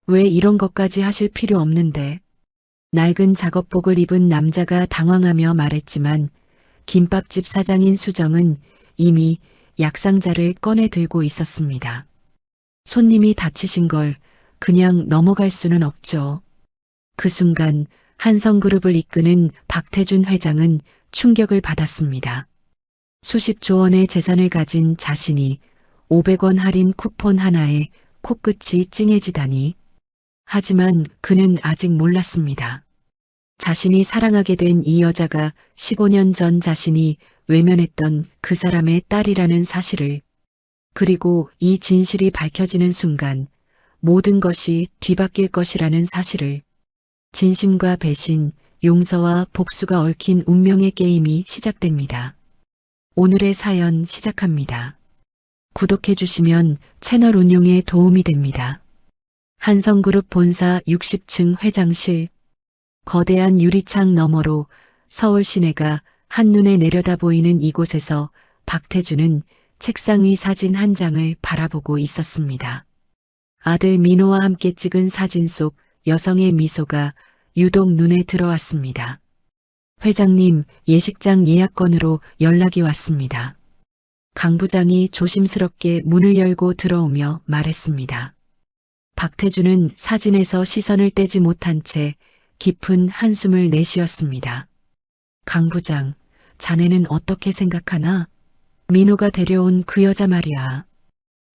왜 이런 것까지 하실 필요 없는데. 낡은 작업복을 입은 남자가 당황하며 말했지만 김밥집 사장인 수정은 이미 약상자를 꺼내 들고 있었습니다. 손님이 다치신 걸 그냥 넘어갈 수는 없죠. 그 순간 한성그룹을 이끄는 박태준 회장은 충격을 받았습니다. 수십조 원의 재산을 가진 자신이 500원 할인 쿠폰 하나에 코끝이 찡해지다니. 하지만 그는 아직 몰랐습니다. 자신이 사랑하게 된 이 여자가 15년 전 자신이 외면했던 그 사람의 딸이라는 사실을, 그리고 이 진실이 밝혀지는 순간 모든 것이 뒤바뀔 것이라는 사실을, 진심과 배신, 용서와 복수가 얽힌 운명의 게임이 시작됩니다. 오늘의 사연 시작합니다. 구독해 주시면 채널 운용에 도움이 됩니다. 한성그룹 본사 60층 회장실. 거대한 유리창 너머로 서울 시내가 한눈에 내려다 보이는 이곳에서 박태준은 책상 위 사진 한 장을 바라보고 있었습니다. 아들 민호와 함께 찍은 사진 속 여성의 미소가 유독 눈에 들어왔습니다. 회장님, 예식장 예약건으로 연락이 왔습니다. 강 부장이 조심스럽게 문을 열고 들어오며 말했습니다. 박태준은 사진에서 시선을 떼지 못한 채 깊은 한숨을 내쉬었습니다. 강 부장, 자네는 어떻게 생각하나? 민호가 데려온 그 여자 말이야.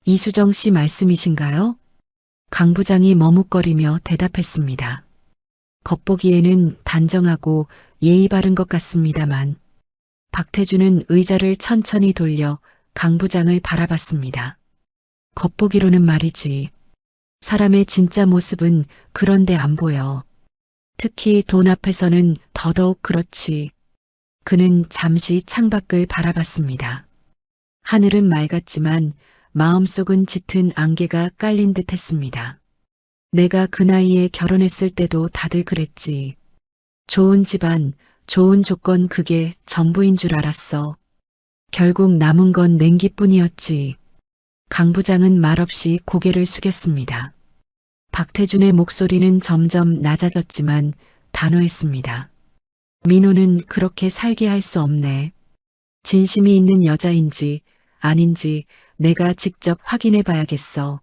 이수정 씨 말씀이신가요? 강 부장이 머뭇거리며 대답했습니다. 겉보기에는 단정하고 예의 바른 것 같습니다만. 박태준은 의자를 천천히 돌려 강 부장을 바라봤습니다. 겉보기로는 말이지. 사람의 진짜 모습은 그런데 안 보여. 특히 돈 앞에서는 더더욱 그렇지. 그는 잠시 창밖을 바라봤습니다. 하늘은 맑았지만 마음속은 짙은 안개가 깔린 듯 했습니다. 내가 그 나이에 결혼했을 때도 다들 그랬지. 좋은 집안, 좋은 조건, 그게 전부인 줄 알았어. 결국 남은 건 냉기뿐이었지. 강 부장은 말없이 고개를 숙였습니다. 박태준의 목소리는 점점 낮아졌지만 단호했습니다. 민호는 그렇게 살게 할 수 없네. 진심이 있는 여자인지 아닌지 내가 직접 확인해 봐야겠어.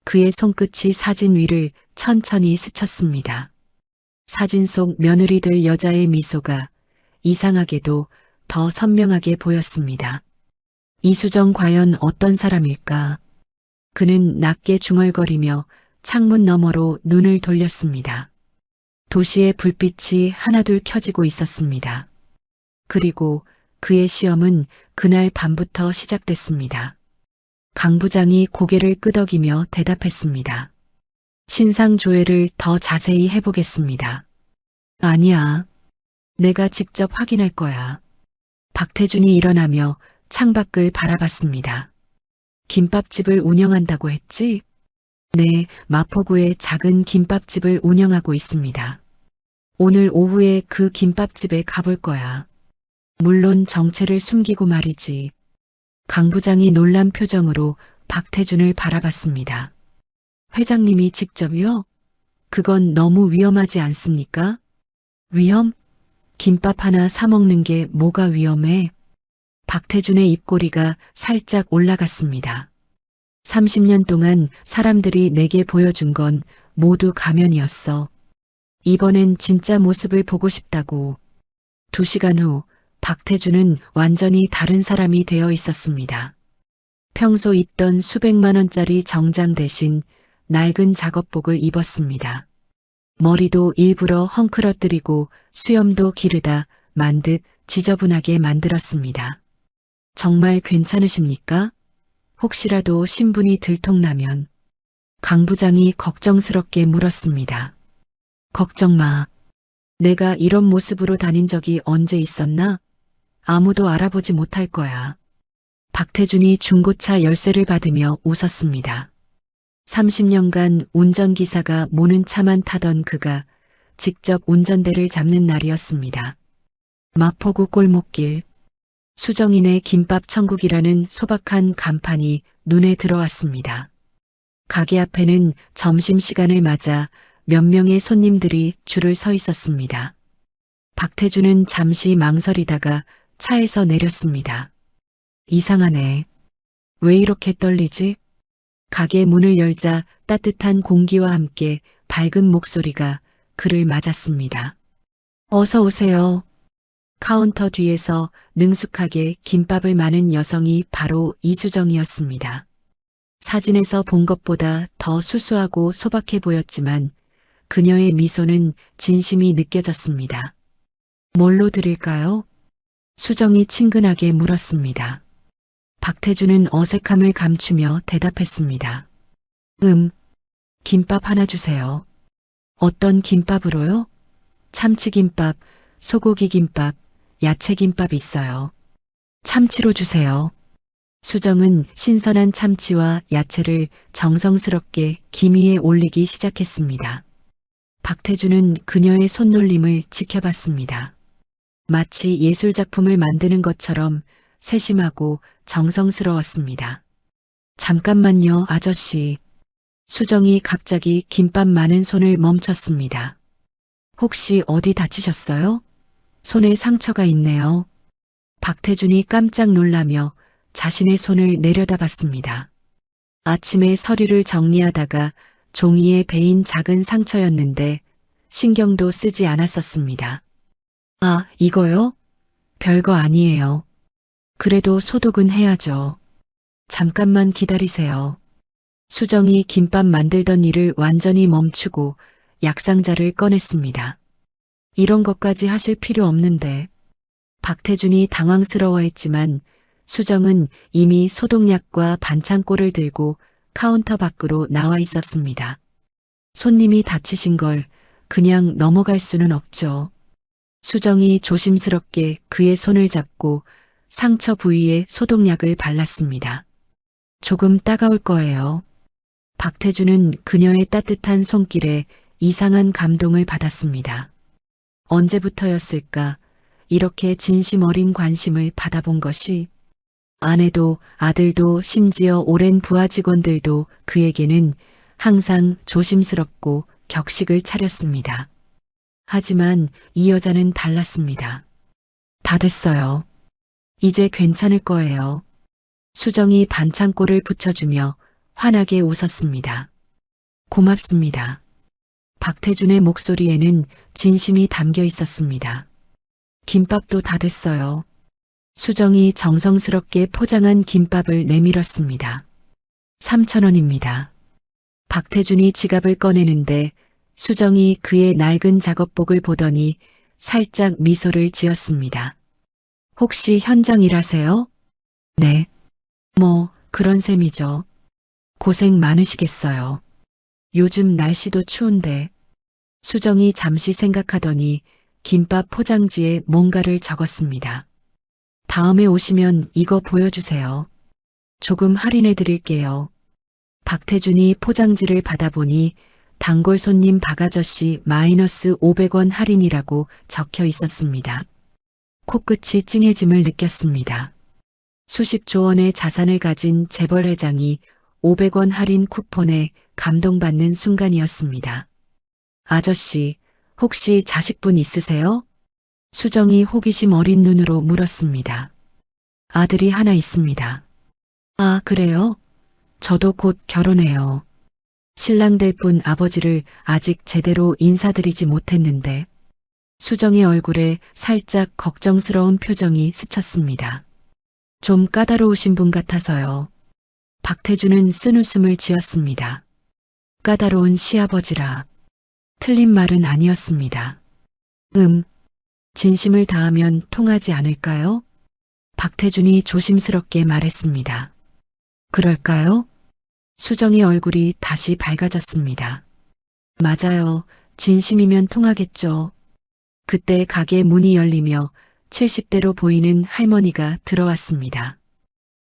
그의 손끝이 사진 위를 천천히 스쳤습니다. 사진 속 며느리 될 여자의 미소가 이상하게도 더 선명하게 보였습니다. 이수정 과연 어떤 사람일까? 그는 낮게 중얼거리며 창문 너머로 눈을 돌렸습니다. 도시의 불빛이 하나둘 켜지고 있었습니다. 그리고 그의 시험은 그날 밤부터 시작됐습니다. 강 부장이 고개를 끄덕이며 대답했습니다. 신상 조회를 더 자세히 해보겠습니다. 아니야. 내가 직접 확인할 거야. 박태준이 일어나며 창밖을 바라봤습니다. 김밥집을 운영한다고 했지? 네, 마포구에 작은 김밥집을 운영하고 있습니다. 오늘 오후에 그 김밥집에 가볼 거야. 물론 정체를 숨기고 말이지. 강 부장이 놀란 표정으로 박태준을 바라봤습니다. 회장님이 직접요? 그건 너무 위험하지 않습니까? 위험? 김밥 하나 사 먹는 게 뭐가 위험해? 박태준의 입꼬리가 살짝 올라갔습니다. 30년 동안 사람들이 내게 보여준 건 모두 가면이었어. 이번엔 진짜 모습을 보고 싶다고. 2시간 후 박태준은 완전히 다른 사람이 되어 있었습니다. 평소 입던 수백만 원짜리 정장 대신 낡은 작업복을 입었습니다. 머리도 일부러 헝클어뜨리고 수염도 기르다 만 듯 지저분하게 만들었습니다. 정말 괜찮으십니까? 혹시라도 신분이 들통나면. 강 부장이 걱정스럽게 물었습니다. 걱정 마. 내가 이런 모습으로 다닌 적이 언제 있었나? 아무도 알아보지 못할 거야. 박태준이 중고차 열쇠를 받으며 웃었습니다. 30년간 운전기사가 모는 차만 타던 그가 직접 운전대를 잡는 날이었습니다. 마포구 골목길. 수정인의 김밥 천국이라는 소박한 간판이 눈에 들어왔습니다. 가게 앞에는 점심시간을 맞아 몇 명의 손님들이 줄을 서 있었습니다. 박태주는 잠시 망설이다가 차에서 내렸습니다. 이상하네. 왜 이렇게 떨리지? 가게 문을 열자 따뜻한 공기와 함께 밝은 목소리가 그를 맞았습니다. 어서 오세요. 카운터 뒤에서 능숙하게 김밥을 마는 여성이 바로 이수정이었습니다. 사진에서 본 것보다 더 수수하고 소박해 보였지만 그녀의 미소는 진심이 느껴졌습니다. 뭘로 드릴까요? 수정이 친근하게 물었습니다. 박태주는 어색함을 감추며 대답했습니다. 김밥 하나 주세요. 어떤 김밥으로요? 참치김밥, 소고기김밥, 야채김밥 있어요. 참치로 주세요. 수정은 신선한 참치와 야채를 정성스럽게 김 위에 올리기 시작했습니다. 박태주는 그녀의 손놀림을 지켜봤습니다. 마치 예술작품을 만드는 것처럼 세심하고 정성스러웠습니다. 잠깐만요, 아저씨. 수정이 갑자기 김밥 많은 손을 멈췄습니다. 혹시 어디 다치셨어요? 손에 상처가 있네요. 박태준이 깜짝 놀라며 자신의 손을 내려다봤습니다. 아침에 서류를 정리하다가 종이에 베인 작은 상처였는데 신경도 쓰지 않았었습니다. 아, 이거요? 별거 아니에요. 그래도 소독은 해야죠. 잠깐만 기다리세요. 수정이 김밥 만들던 일을 완전히 멈추고 약상자를 꺼냈습니다. 이런 것까지 하실 필요 없는데. 박태준이 당황스러워했지만 수정은 이미 소독약과 반창고를 들고 카운터 밖으로 나와 있었습니다. 손님이 다치신 걸 그냥 넘어갈 수는 없죠. 수정이 조심스럽게 그의 손을 잡고 상처 부위에 소독약을 발랐습니다. 조금 따가울 거예요. 박태준은 그녀의 따뜻한 손길에 이상한 감동을 받았습니다. 언제부터였을까 이렇게 진심 어린 관심을 받아본 것이. 아내도 아들도 심지어 오랜 부하 직원들도 그에게는 항상 조심스럽고 격식을 차렸습니다. 하지만 이 여자는 달랐습니다. 다 됐어요. 이제 괜찮을 거예요. 수정이 반창고를 붙여주며 환하게 웃었습니다. 고맙습니다. 박태준의 목소리에는 진심이 담겨 있었습니다. 김밥도 다 됐어요. 수정이 정성스럽게 포장한 김밥을 내밀었습니다. 3,000원입니다. 박태준이 지갑을 꺼내는데 수정이 그의 낡은 작업복을 보더니 살짝 미소를 지었습니다. 혹시 현장 일하세요? 네. 뭐 그런 셈이죠. 고생 많으시겠어요. 요즘 날씨도 추운데. 수정이 잠시 생각하더니 김밥 포장지에 뭔가를 적었습니다. 다음에 오시면 이거 보여주세요. 조금 할인해 드릴게요. 박태준이 포장지를 받아보니 단골 손님 박아저씨 마이너스 500원 할인이라고 적혀 있었습니다. 코끝이 찡해짐을 느꼈습니다. 수십조 원의 자산을 가진 재벌 회장이 500원 할인 쿠폰에 감동받는 순간이었습니다. 아저씨, 혹시 자식분 있으세요? 수정이 호기심 어린 눈으로 물었습니다. 아들이 하나 있습니다. 아, 그래요? 저도 곧 결혼해요. 신랑 될 분 아버지를 아직 제대로 인사드리지 못했는데. 수정의 얼굴에 살짝 걱정스러운 표정이 스쳤습니다. 좀 까다로우신 분 같아서요. 박태준은 쓴웃음을 지었습니다. 까다로운 시아버지라. 틀린 말은 아니었습니다. 진심을 다하면 통하지 않을까요? 박태준이 조심스럽게 말했습니다. 그럴까요? 수정의 얼굴이 다시 밝아졌습니다. 맞아요. 진심이면 통하겠죠. 그때 가게 문이 열리며 70대로 보이는 할머니가 들어왔습니다.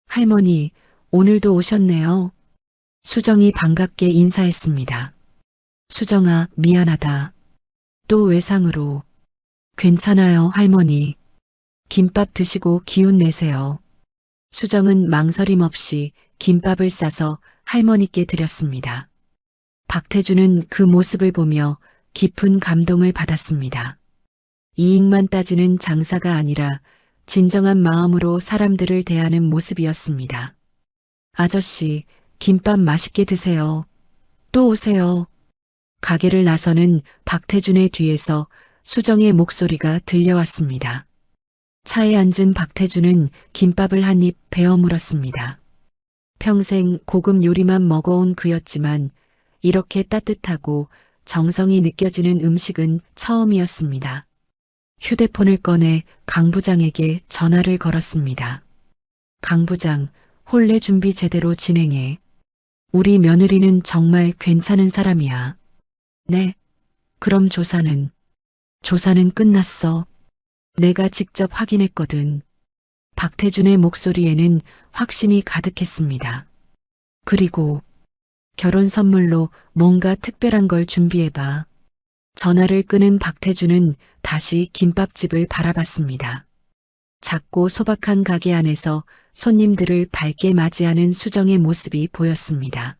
할머니, 오늘도 오셨네요. 수정이 반갑게 인사했습니다. 수정아, 미안하다. 또 외상으로. 괜찮아요, 할머니. 김밥 드시고 기운 내세요. 수정은 망설임 없이 김밥을 싸서 할머니께 드렸습니다. 박태주는 그 모습을 보며 깊은 감동을 받았습니다. 이익만 따지는 장사가 아니라 진정한 마음으로 사람들을 대하는 모습이었습니다. 아저씨, 김밥 맛있게 드세요. 또 오세요. 가게를 나서는 박태준의 뒤에서 수정의 목소리가 들려왔습니다. 차에 앉은 박태준은 김밥을 한 입 베어 물었습니다. 평생 고급 요리만 먹어온 그였지만 이렇게 따뜻하고 정성이 느껴지는 음식은 처음이었습니다. 휴대폰을 꺼내 강 부장에게 전화를 걸었습니다. 강 부장, 혼례 준비 제대로 진행해. 우리 며느리는 정말 괜찮은 사람이야. 네. 그럼 조사는? 조사는 끝났어. 내가 직접 확인했거든. 박태준의 목소리에는 확신이 가득했습니다. 그리고 결혼 선물로 뭔가 특별한 걸 준비해봐. 전화를 끄는 박태준은 다시 김밥집을 바라봤습니다. 작고 소박한 가게 안에서 손님들을 밝게 맞이하는 수정의 모습이 보였습니다.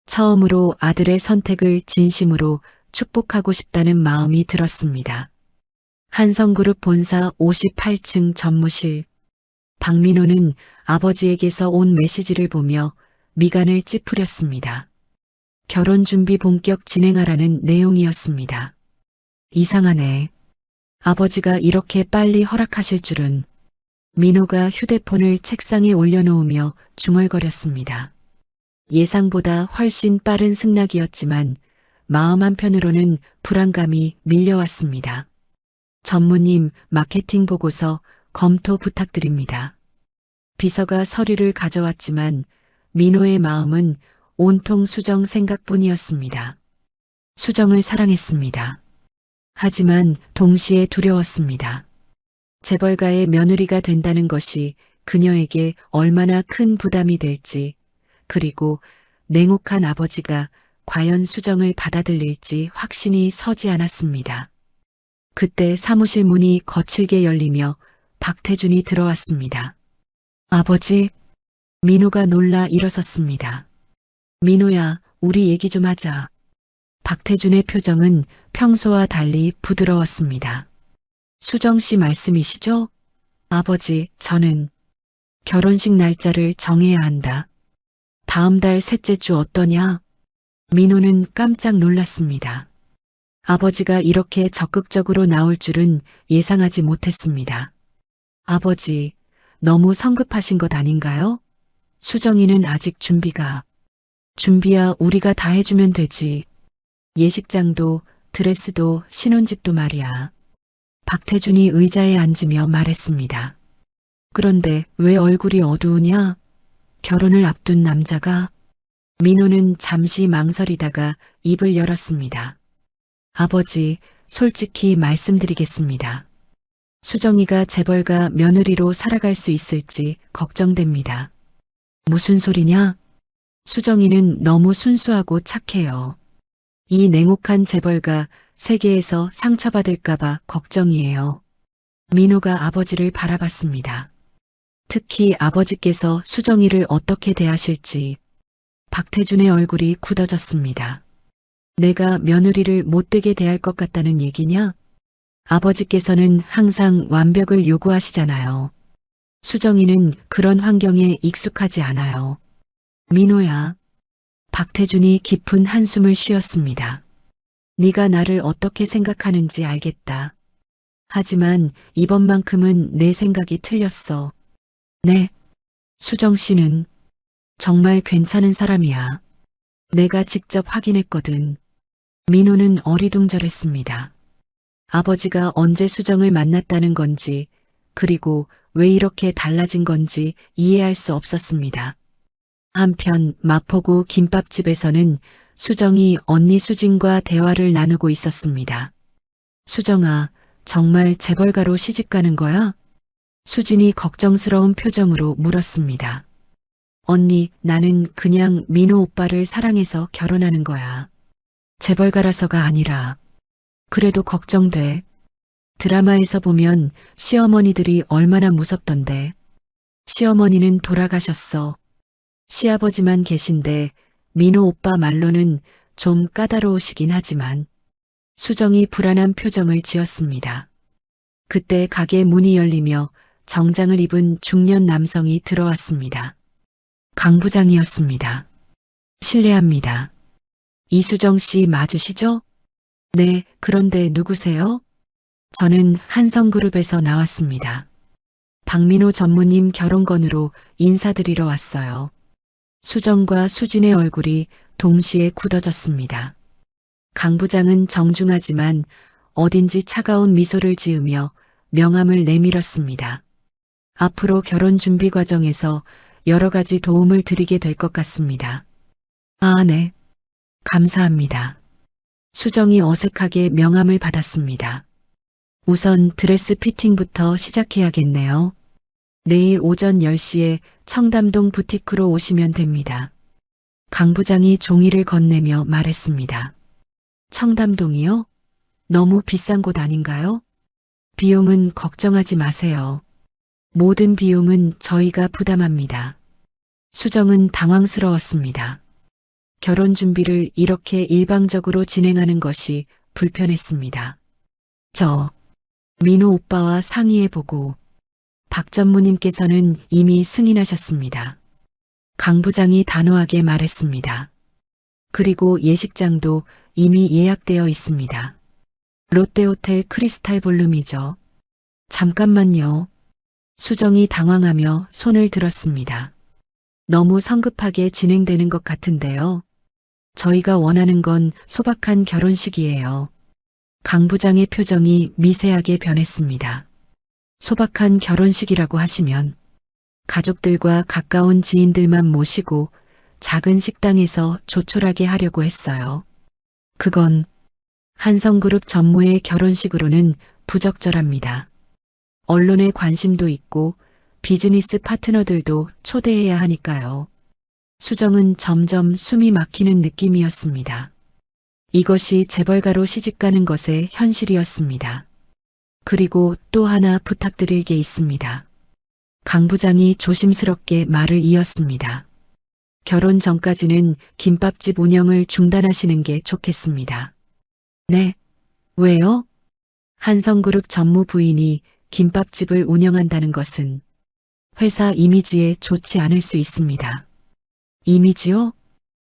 처음으로 아들의 선택을 진심으로 축복하고 싶다는 마음이 들었습니다. 한성그룹 본사 58층 전무실. 박민호는 아버지에게서 온 메시지를 보며 미간을 찌푸렸습니다. 결혼 준비 본격 진행하라는 내용이었습니다. 이상하네. 아버지가 이렇게 빨리 허락하실 줄은. 민호가 휴대폰을 책상에 올려놓으며 중얼거렸습니다. 예상보다 훨씬 빠른 승낙이었지만 마음 한편으로는 불안감이 밀려왔습니다. 전무님, 마케팅 보고서 검토 부탁드립니다. 비서가 서류를 가져왔지만 민호의 마음은 온통 수정 생각뿐이었습니다. 수정을 사랑했습니다. 하지만 동시에 두려웠습니다. 재벌가의 며느리가 된다는 것이 그녀에게 얼마나 큰 부담이 될지, 그리고 냉혹한 아버지가 과연 수정을 받아들일지 확신이 서지 않았습니다. 그때 사무실 문이 거칠게 열리며 박태준이 들어왔습니다. 아버지, 민호가 놀라 일어섰습니다. 민호야, 우리 얘기 좀 하자. 박태준의 표정은 평소와 달리 부드러웠습니다. 수정 씨 말씀이시죠? 아버지, 저는 결혼식 날짜를 정해야 한다. 다음 달 셋째 주 어떠냐? 민호는 깜짝 놀랐습니다. 아버지가 이렇게 적극적으로 나올 줄은 예상하지 못했습니다. 아버지, 너무 성급하신 것 아닌가요? 수정이는 아직 준비야 우리가 다 해주면 되지. 예식장도 드레스도 신혼집도 말이야. 박태준이 의자에 앉으며 말했습니다. 그런데 왜 얼굴이 어두우냐? 결혼을 앞둔 남자가. 민호는 잠시 망설이다가 입을 열었습니다. 아버지, 솔직히 말씀드리겠습니다. 수정이가 재벌가 며느리로 살아갈 수 있을지 걱정됩니다. 무슨 소리냐? 수정이는 너무 순수하고 착해요. 이 냉혹한 재벌가 세계에서 상처받을까봐 걱정이에요. 민호가 아버지를 바라봤습니다. 특히 아버지께서 수정이를 어떻게 대하실지. 박태준의 얼굴이 굳어졌습니다. 내가 며느리를 못되게 대할 것 같다는 얘기냐? 아버지께서는 항상 완벽을 요구하시잖아요. 수정이는 그런 환경에 익숙하지 않아요. 민호야. 박태준이 깊은 한숨을 쉬었습니다. 네가 나를 어떻게 생각하는지 알겠다. 하지만 이번만큼은 내 생각이 틀렸어. 네. 수정 씨는 정말 괜찮은 사람이야. 내가 직접 확인했거든. 민호는 어리둥절했습니다. 아버지가 언제 수정을 만났다는 건지, 그리고 왜 이렇게 달라진 건지 이해할 수 없었습니다. 한편 마포구 김밥집에서는 수정이 언니 수진과 대화를 나누고 있었습니다. 수정아, 정말 재벌가로 시집가는 거야? 수진이 걱정스러운 표정으로 물었습니다. 언니, 나는 그냥 민호 오빠를 사랑해서 결혼하는 거야. 재벌가라서가 아니라. 그래도 걱정돼. 드라마에서 보면 시어머니들이 얼마나 무섭던데. 시어머니는 돌아가셨어. 시아버지만 계신데 민호 오빠 말로는 좀 까다로우시긴 하지만 수정이 불안한 표정을 지었습니다. 그때 가게 문이 열리며 정장을 입은 중년 남성이 들어왔습니다. 강 부장이었습니다. 실례합니다. 이수정 씨 맞으시죠? 네, 그런데 누구세요? 저는 한성그룹에서 나왔습니다. 박민호 전무님 결혼건으로 인사드리러 왔어요. 수정과 수진의 얼굴이 동시에 굳어졌습니다. 강 부장은 정중하지만 어딘지 차가운 미소를 지으며 명함을 내밀었습니다. 앞으로 결혼 준비 과정에서 여러 가지 도움을 드리게 될 것 같습니다. 아, 네. 감사합니다. 수정이 어색하게 명함을 받았습니다. 우선 드레스 피팅부터 시작해야겠네요. 내일 오전 10시에 청담동 부티크로 오시면 됩니다. 강 부장이 종이를 건네며 말했습니다. 청담동이요? 너무 비싼 곳 아닌가요? 비용은 걱정하지 마세요. 모든 비용은 저희가 부담합니다. 수정은 당황스러웠습니다. 결혼 준비를 이렇게 일방적으로 진행하는 것이 불편했습니다. 민호 오빠와 상의해보고 박 전무님께서는 이미 승인하셨습니다. 강 부장이 단호하게 말했습니다. 그리고 예식장도 이미 예약되어 있습니다. 롯데호텔 크리스탈 볼룸이죠. 잠깐만요. 수정이 당황하며 손을 들었습니다. 너무 성급하게 진행되는 것 같은데요. 저희가 원하는 건 소박한 결혼식이에요. 강 부장의 표정이 미세하게 변했습니다. 소박한 결혼식이라고 하시면 가족들과 가까운 지인들만 모시고 작은 식당에서 조촐하게 하려고 했어요. 그건 한성그룹 전무의 결혼식으로는 부적절합니다. 언론의 관심도 있고 비즈니스 파트너들도 초대해야 하니까요. 수정은 점점 숨이 막히는 느낌이었습니다. 이것이 재벌가로 시집가는 것의 현실이었습니다. 그리고 또 하나 부탁드릴 게 있습니다. 강 부장이 조심스럽게 말을 이었습니다. 결혼 전까지는 김밥집 운영을 중단하시는 게 좋겠습니다. 네, 왜요? 한성그룹 전무 부인이 김밥집을 운영한다는 것은 회사 이미지에 좋지 않을 수 있습니다. 이미지요?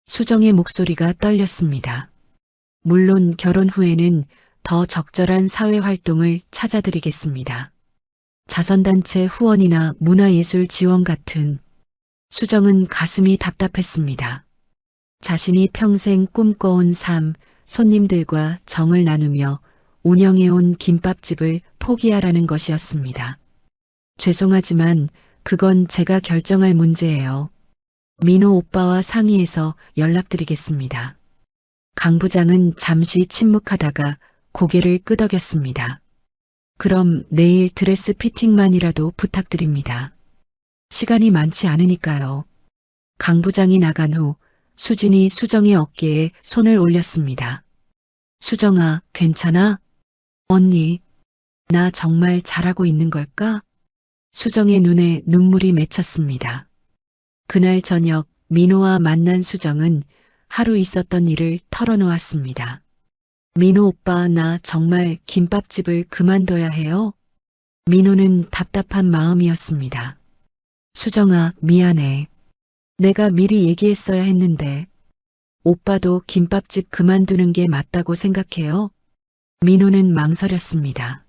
수정의 목소리가 떨렸습니다. 물론 결혼 후에는 더 적절한 사회 활동을 찾아드리겠습니다. 자선단체 후원이나 문화예술 지원 같은. 수정은 가슴이 답답했습니다. 자신이 평생 꿈꿔온 삶, 손님들과 정을 나누며 운영해온 김밥집을 포기하라는 것이었습니다. 죄송하지만 그건 제가 결정할 문제예요. 민호 오빠와 상의해서 연락드리겠습니다. 강 부장은 잠시 침묵하다가 고개를 끄덕였습니다. 그럼 내일 드레스 피팅만이라도 부탁드립니다. 시간이 많지 않으니까요. 강 부장이 나간 후 수진이 수정의 어깨에 손을 올렸습니다. 수정아, 괜찮아? 언니, 나 정말 잘하고 있는 걸까? 수정의 눈에 눈물이 맺혔습니다. 그날 저녁 민호와 만난 수정은 하루 있었던 일을 털어놓았습니다. 민호 오빠, 나 정말 김밥집을 그만둬야 해요? 민호는 답답한 마음이었습니다. 수정아, 미안해. 내가 미리 얘기했어야 했는데. 오빠도 김밥집 그만두는 게 맞다고 생각해요? 민호는 망설였습니다.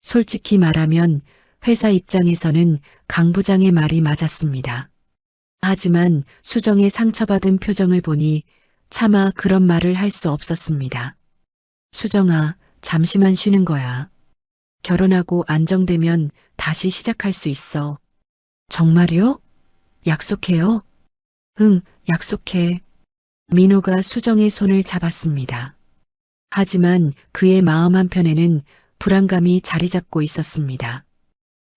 솔직히 말하면 회사 입장에서는 강 부장의 말이 맞았습니다. 하지만 수정의 상처받은 표정을 보니 차마 그런 말을 할 수 없었습니다. 수정아, 잠시만 쉬는 거야. 결혼하고 안정되면 다시 시작할 수 있어. 정말요? 약속해요? 응, 약속해. 민호가 수정의 손을 잡았습니다. 하지만 그의 마음 한편에는 불안감이 자리 잡고 있었습니다.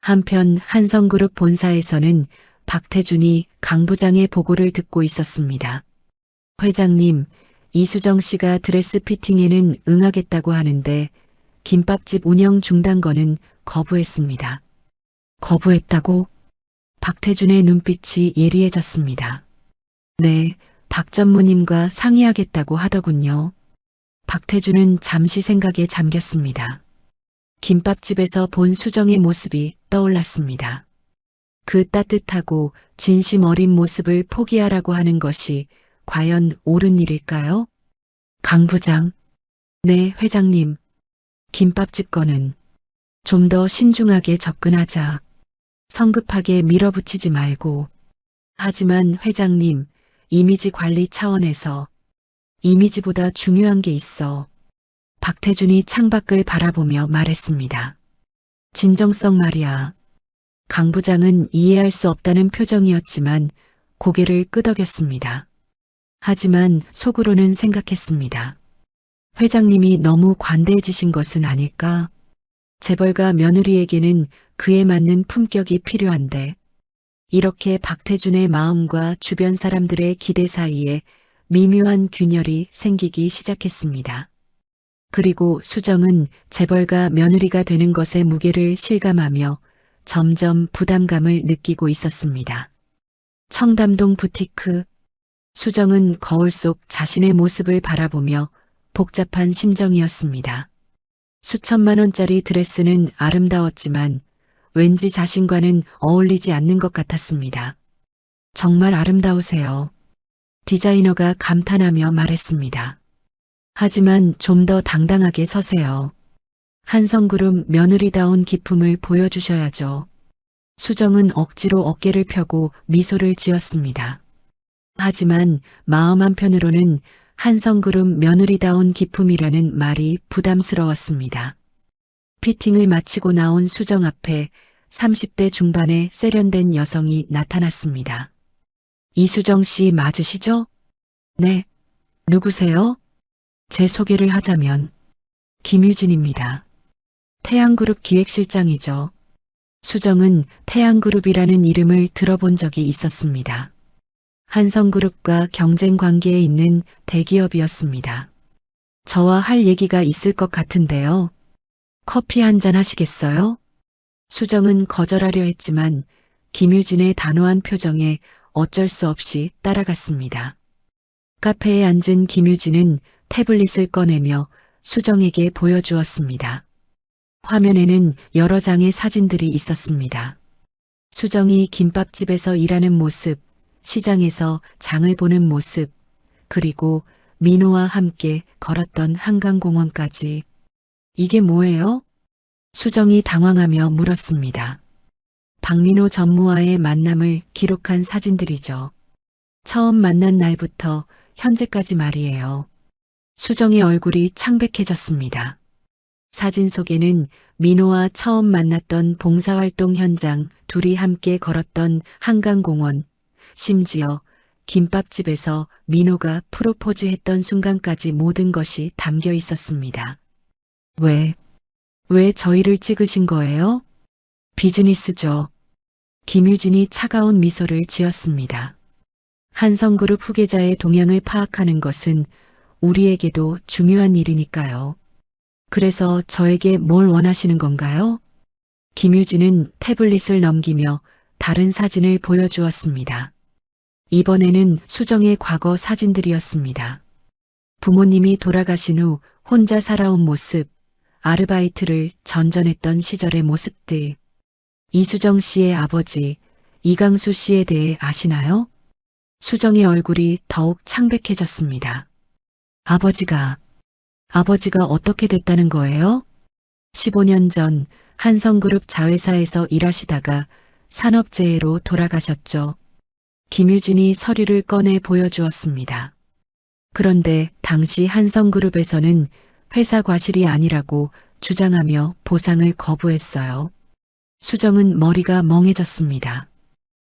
한편 한성그룹 본사에서는 박태준이 강 부장의 보고를 듣고 있었습니다. 회장님, 이수정 씨가 드레스 피팅에는 응하겠다고 하는데 김밥집 운영 중단 거는 거부했습니다. 거부했다고? 박태준의 눈빛이 예리해졌습니다. 네, 박 전무님과 상의하겠다고 하더군요. 박태주는 잠시 생각에 잠겼습니다. 김밥집에서 본 수정의 모습이 떠올랐습니다. 그 따뜻하고 진심 어린 모습을 포기하라고 하는 것이 과연 옳은 일일까요? 강 부장. 네, 회장님. 김밥집 거는 좀 더 신중하게 접근하자. 성급하게 밀어붙이지 말고. 하지만 회장님, 이미지 관리 차원에서 이미지보다 중요한 게 있어. 박태준이 창밖을 바라보며 말했습니다. 진정성 말이야. 강 부장은 이해할 수 없다는 표정이었지만 고개를 끄덕였습니다. 하지만 속으로는 생각했습니다. 회장님이 너무 관대해지신 것은 아닐까? 재벌가 며느리에게는 그에 맞는 품격이 필요한데 이렇게 박태준의 마음과 주변 사람들의 기대 사이에 미묘한 균열이 생기기 시작했습니다. 그리고 수정은 재벌가 며느리가 되는 것의 무게를 실감하며 점점 부담감을 느끼고 있었습니다. 청담동 부티크. 수정은 거울 속 자신의 모습을 바라보며 복잡한 심정이었습니다. 수천만 원짜리 드레스는 아름다웠지만 왠지 자신과는 어울리지 않는 것 같았습니다. 정말 아름다우세요. 디자이너가 감탄하며 말했습니다. 하지만 좀 더 당당하게 서세요. 한성그룹 며느리다운 기품을 보여주셔야죠. 수정은 억지로 어깨를 펴고 미소를 지었습니다. 하지만 마음 한편으로는 한성그룹 며느리다운 기품이라는 말이 부담스러웠습니다. 피팅을 마치고 나온 수정 앞에 30대 중반의 세련된 여성이 나타났습니다. 이수정 씨 맞으시죠? 네. 누구세요? 제 소개를 하자면 김유진입니다. 태양그룹 기획실장이죠. 수정은 태양그룹이라는 이름을 들어본 적이 있었습니다. 한성그룹과 경쟁 관계에 있는 대기업이었습니다. 저와 할 얘기가 있을 것 같은데요. 커피 한잔 하시겠어요? 수정은 거절하려 했지만 김유진의 단호한 표정에 어쩔 수 없이 따라갔습니다. 카페에 앉은 김유진은 태블릿을 꺼내며 수정에게 보여주었습니다. 화면에는 여러 장의 사진들이 있었습니다. 수정이 김밥집에서 일하는 모습, 시장에서 장을 보는 모습, 그리고 민호와 함께 걸었던 한강공원까지. 이게 뭐예요? 수정이 당황하며 물었습니다. 박민호 전무와의 만남을 기록한 사진들이죠. 처음 만난 날부터 현재까지 말이에요. 수정의 얼굴이 창백해졌습니다. 사진 속에는 민호와 처음 만났던 봉사활동 현장, 둘이 함께 걸었던 한강공원, 심지어 김밥집에서 민호가 프로포즈했던 순간까지 모든 것이 담겨 있었습니다. 왜 저희를 찍으신 거예요? 비즈니스죠. 김유진이 차가운 미소를 지었습니다. 한성그룹 후계자의 동향을 파악하는 것은 우리에게도 중요한 일이니까요. 그래서 저에게 뭘 원하시는 건가요? 김유진은 태블릿을 넘기며 다른 사진을 보여주었습니다. 이번에는 수정의 과거 사진들이었습니다. 부모님이 돌아가신 후 혼자 살아온 모습, 아르바이트를 전전했던 시절의 모습들. 이수정 씨의 아버지, 이강수 씨에 대해 아시나요? 수정의 얼굴이 더욱 창백해졌습니다. 아버지가 어떻게 됐다는 거예요? 15년 전 한성그룹 자회사에서 일하시다가 산업재해로 돌아가셨죠. 김유진이 서류를 꺼내 보여주었습니다. 그런데 당시 한성그룹에서는 회사 과실이 아니라고 주장하며 보상을 거부했어요. 수정은 머리가 멍해졌습니다.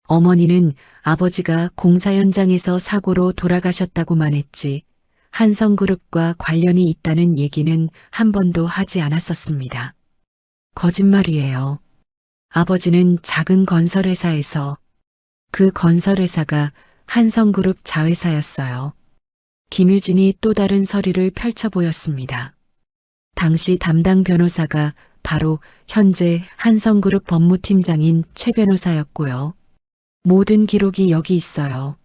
어머니는 아버지가 공사 현장에서 사고로 돌아가셨다고만 했지 한성그룹과 관련이 있다는 얘기는 한 번도 하지 않았었습니다. 거짓말이에요. 아버지는 작은 건설회사에서 그 건설회사가 한성그룹 자회사였어요. 김유진이 또 다른 서류를 펼쳐 보였습니다. 당시 담당 변호사가 바로 현재 한성그룹 법무팀장인 최 변호사였고요. 모든 기록이 여기 있어요.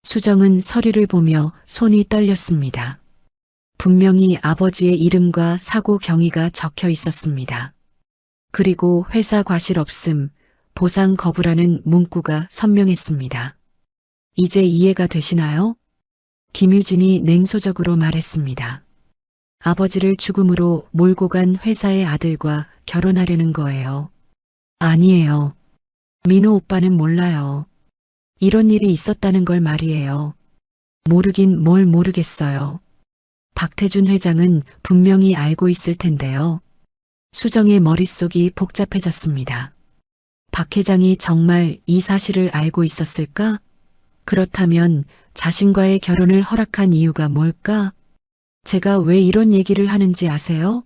수정은 서류를 보며 손이 떨렸습니다. 분명히 아버지의 이름과 사고 경위가 적혀 있었습니다. 그리고 회사 과실 없음, 보상 거부라는 문구가 선명했습니다. 이제 이해가 되시나요? 김유진이 냉소적으로 말했습니다. 아버지를 죽음으로 몰고 간 회사의 아들과 결혼하려는 거예요. 아니에요. 민호 오빠는 몰라요. 이런 일이 있었다는 걸 말이에요. 모르긴 뭘 모르겠어요. 박태준 회장은 분명히 알고 있을 텐데요. 수정의 머릿속이 복잡해졌습니다. 박 회장이 정말 이 사실을 알고 있었을까? 그렇다면 자신과의 결혼을 허락한 이유가 뭘까? 제가 왜 이런 얘기를 하는지 아세요?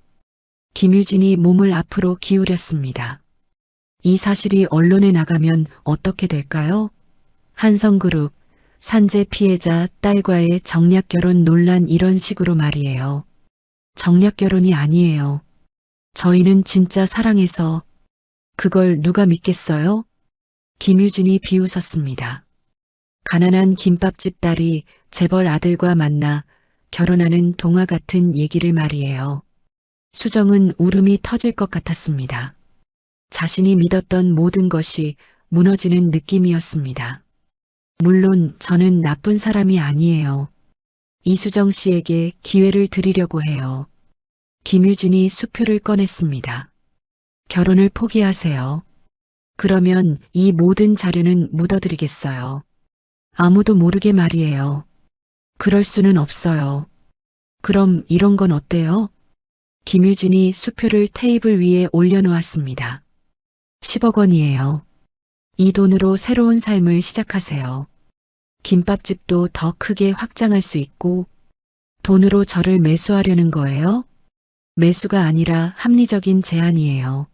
김유진이 몸을 앞으로 기울였습니다. 이 사실이 언론에 나가면 어떻게 될까요? 한성그룹, 산재 피해자 딸과의 정략 결혼 논란 이런 식으로 말이에요. 정략 결혼이 아니에요. 저희는 진짜 사랑해서 그걸 누가 믿겠어요? 김유진이 비웃었습니다. 가난한 김밥집 딸이 재벌 아들과 만나 결혼하는 동화 같은 얘기를 말이에요. 수정은 울음이 터질 것 같았습니다. 자신이 믿었던 모든 것이 무너지는 느낌이었습니다. 물론 저는 나쁜 사람이 아니에요. 이수정 씨에게 기회를 드리려고 해요. 김유진이 수표를 꺼냈습니다. 결혼을 포기하세요. 그러면 이 모든 자료는 묻어드리겠어요. 아무도 모르게 말이에요. 그럴 수는 없어요. 그럼 이런 건 어때요? 김유진이 수표를 테이블 위에 올려놓았습니다. 10억 원이에요. 이 돈으로 새로운 삶을 시작하세요. 김밥집도 더 크게 확장할 수 있고 돈으로 저를 매수하려는 거예요? 매수가 아니라 합리적인 제안이에요.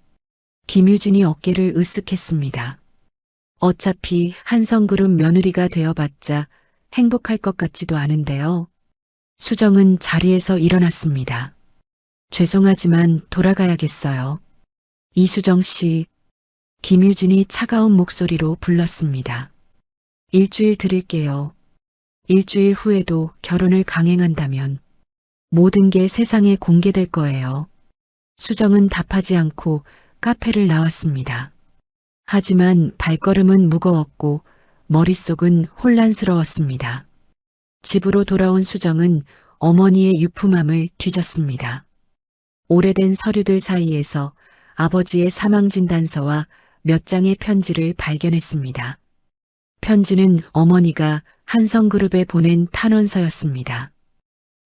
김유진이 어깨를 으쓱했습니다. 어차피 한성그룹 며느리가 되어봤자 행복할 것 같지도 않은데요. 수정은 자리에서 일어났습니다. 죄송하지만 돌아가야겠어요. 이수정 씨, 김유진이 차가운 목소리로 불렀습니다. 일주일 드릴게요. 일주일 후에도 결혼을 강행한다면 모든 게 세상에 공개될 거예요. 수정은 답하지 않고 카페를 나왔습니다. 하지만 발걸음은 무거웠고 머릿속은 혼란스러웠습니다. 집으로 돌아온 수정은 어머니의 유품함을 뒤졌습니다. 오래된 서류들 사이에서 아버지의 사망진단서와 몇 장의 편지를 발견했습니다. 편지는 어머니가 한성그룹에 보낸 탄원서였습니다.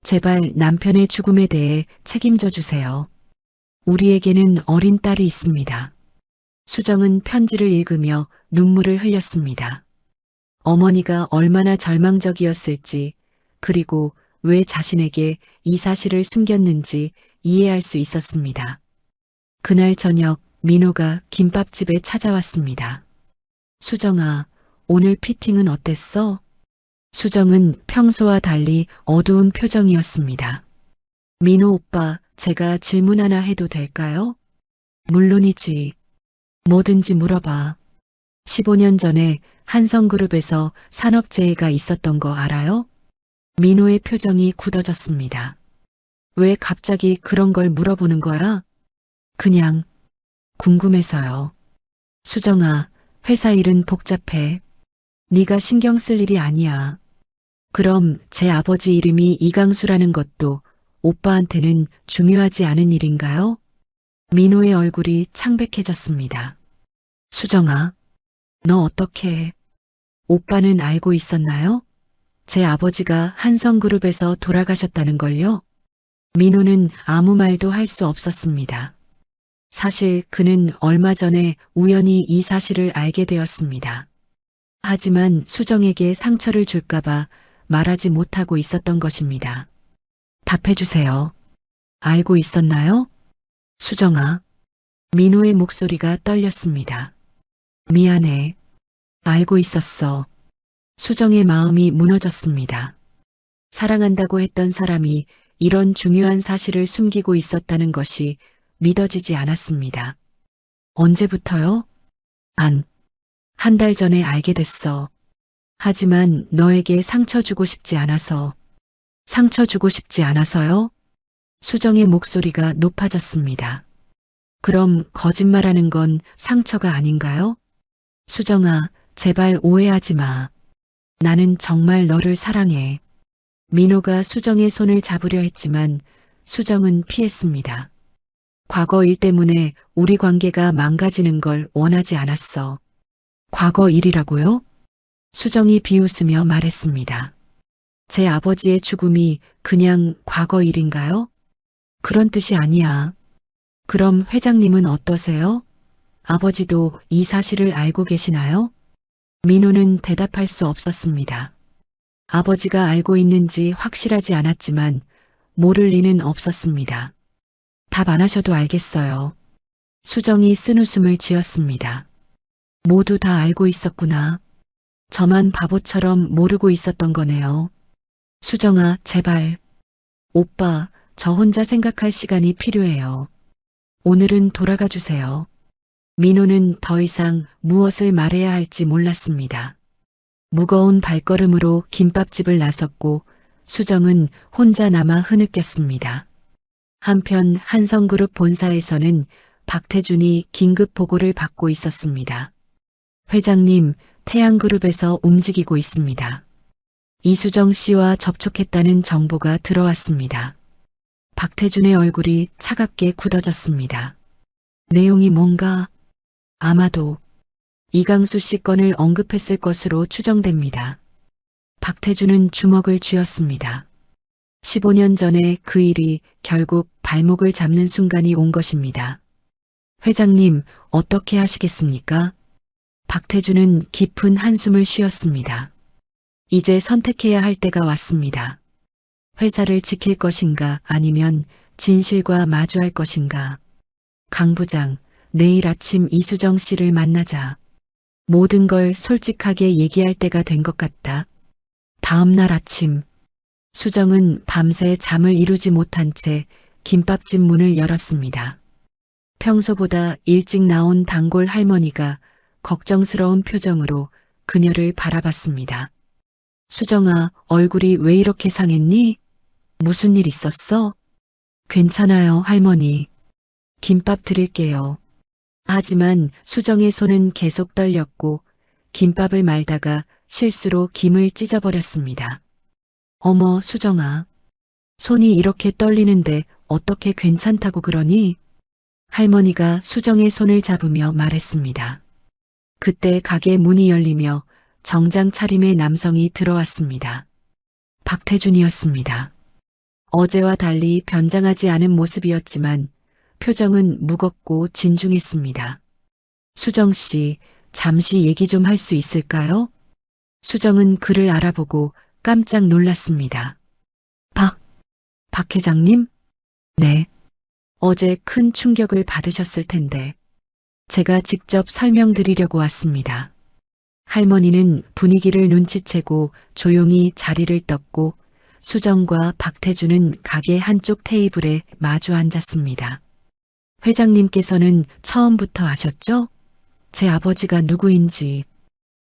제발 남편의 죽음에 대해 책임져 주세요. 우리에게는 어린 딸이 있습니다. 수정은 편지를 읽으며 눈물을 흘렸습니다. 어머니가 얼마나 절망적이었을지, 그리고 왜 자신에게 이 사실을 숨겼는지 이해할 수 있었습니다. 그날 저녁 민호가 김밥집에 찾아왔습니다. 수정아, 오늘 피팅은 어땠어? 수정은 평소와 달리 어두운 표정이었습니다. 민호 오빠, 제가 질문 하나 해도 될까요? 물론이지. 뭐든지 물어봐. 15년 전에 한성그룹에서 산업재해가 있었던 거 알아요? 민호의 표정이 굳어졌습니다. 왜 갑자기 그런 걸 물어보는 거야? 그냥 궁금해서요. 수정아, 회사 일은 복잡해. 네가 신경 쓸 일이 아니야. 그럼 제 아버지 이름이 이강수라는 것도 오빠한테는 중요하지 않은 일인가요? 민호의 얼굴이 창백해졌습니다. 수정아, 너 어떻게 해? 오빠는 알고 있었나요? 제 아버지가 한성그룹에서 돌아가셨다는 걸요? 민호는 아무 말도 할 수 없었습니다. 사실 그는 얼마 전에 우연히 이 사실을 알게 되었습니다. 하지만 수정에게 상처를 줄까봐 말하지 못하고 있었던 것입니다. 답해주세요. 알고 있었나요? 수정아. 민호의 목소리가 떨렸습니다. 미안해. 알고 있었어. 수정의 마음이 무너졌습니다. 사랑한다고 했던 사람이 이런 중요한 사실을 숨기고 있었다는 것이 믿어지지 않았습니다. 언제부터요? 한 달 전에 알게 됐어. 하지만 너에게 상처 주고 싶지 않아서. 상처 주고 싶지 않아서요? 수정의 목소리가 높아졌습니다. 그럼 거짓말하는 건 상처가 아닌가요? 수정아, 제발 오해하지 마. 나는 정말 너를 사랑해. 민호가 수정의 손을 잡으려 했지만 수정은 피했습니다. 과거 일 때문에 우리 관계가 망가지는 걸 원하지 않았어. 과거 일이라고요? 수정이 비웃으며 말했습니다. 제 아버지의 죽음이 그냥 과거 일인가요? 그런 뜻이 아니야. 그럼 회장님은 어떠세요? 아버지도 이 사실을 알고 계시나요? 민호는 대답할 수 없었습니다. 아버지가 알고 있는지 확실하지 않았지만 모를 리는 없었습니다. 답 안 하셔도 알겠어요. 수정이 쓴웃음을 지었습니다. 모두 다 알고 있었구나. 저만 바보처럼 모르고 있었던 거네요. 수정아, 제발. 오빠, 저 혼자 생각할 시간이 필요해요. 오늘은 돌아가 주세요. 민호는 더 이상 무엇을 말해야 할지 몰랐습니다. 무거운 발걸음으로 김밥집을 나섰고 수정은 혼자 남아 흐느꼈습니다. 한편 한성그룹 본사에서는 박태준이 긴급 보고를 받고 있었습니다. 회장님, 태양그룹에서 움직이고 있습니다. 이수정 씨와 접촉했다는 정보가 들어왔습니다. 박태준의 얼굴이 차갑게 굳어졌습니다. 내용이 뭔가? 아마도 이강수 씨 건을 언급했을 것으로 추정됩니다. 박태준은 주먹을 쥐었습니다. 15년 전에 그 일이 결국 발목을 잡는 순간이 온 것입니다. 회장님, 어떻게 하시겠습니까? 박태준은 깊은 한숨을 쉬었습니다. 이제 선택해야 할 때가 왔습니다. 회사를 지킬 것인가 아니면 진실과 마주할 것인가. 강 부장, 내일 아침 이수정 씨를 만나자. 모든 걸 솔직하게 얘기할 때가 된 것 같다. 다음 날 아침, 수정은 밤새 잠을 이루지 못한 채 김밥집 문을 열었습니다. 평소보다 일찍 나온 단골 할머니가 걱정스러운 표정으로 그녀를 바라봤습니다. 수정아, 얼굴이 왜 이렇게 상했니? 무슨 일 있었어? 괜찮아요, 할머니. 김밥 드릴게요. 하지만 수정의 손은 계속 떨렸고 김밥을 말다가 실수로 김을 찢어버렸습니다. 어머, 수정아. 손이 이렇게 떨리는데 어떻게 괜찮다고 그러니? 할머니가 수정의 손을 잡으며 말했습니다. 그때 가게 문이 열리며 정장 차림의 남성이 들어왔습니다. 박태준이었습니다. 어제와 달리 변장하지 않은 모습이었지만 표정은 무겁고 진중했습니다. 수정 씨, 잠시 얘기 좀 할 수 있을까요? 수정은 그를 알아보고 깜짝 놀랐습니다. 박 회장님? 네. 어제 큰 충격을 받으셨을 텐데 제가 직접 설명드리려고 왔습니다. 할머니는 분위기를 눈치채고 조용히 자리를 떴고 수정과 박태준은 가게 한쪽 테이블에 마주 앉았습니다. 회장님께서는 처음부터 아셨죠? 제 아버지가 누구인지.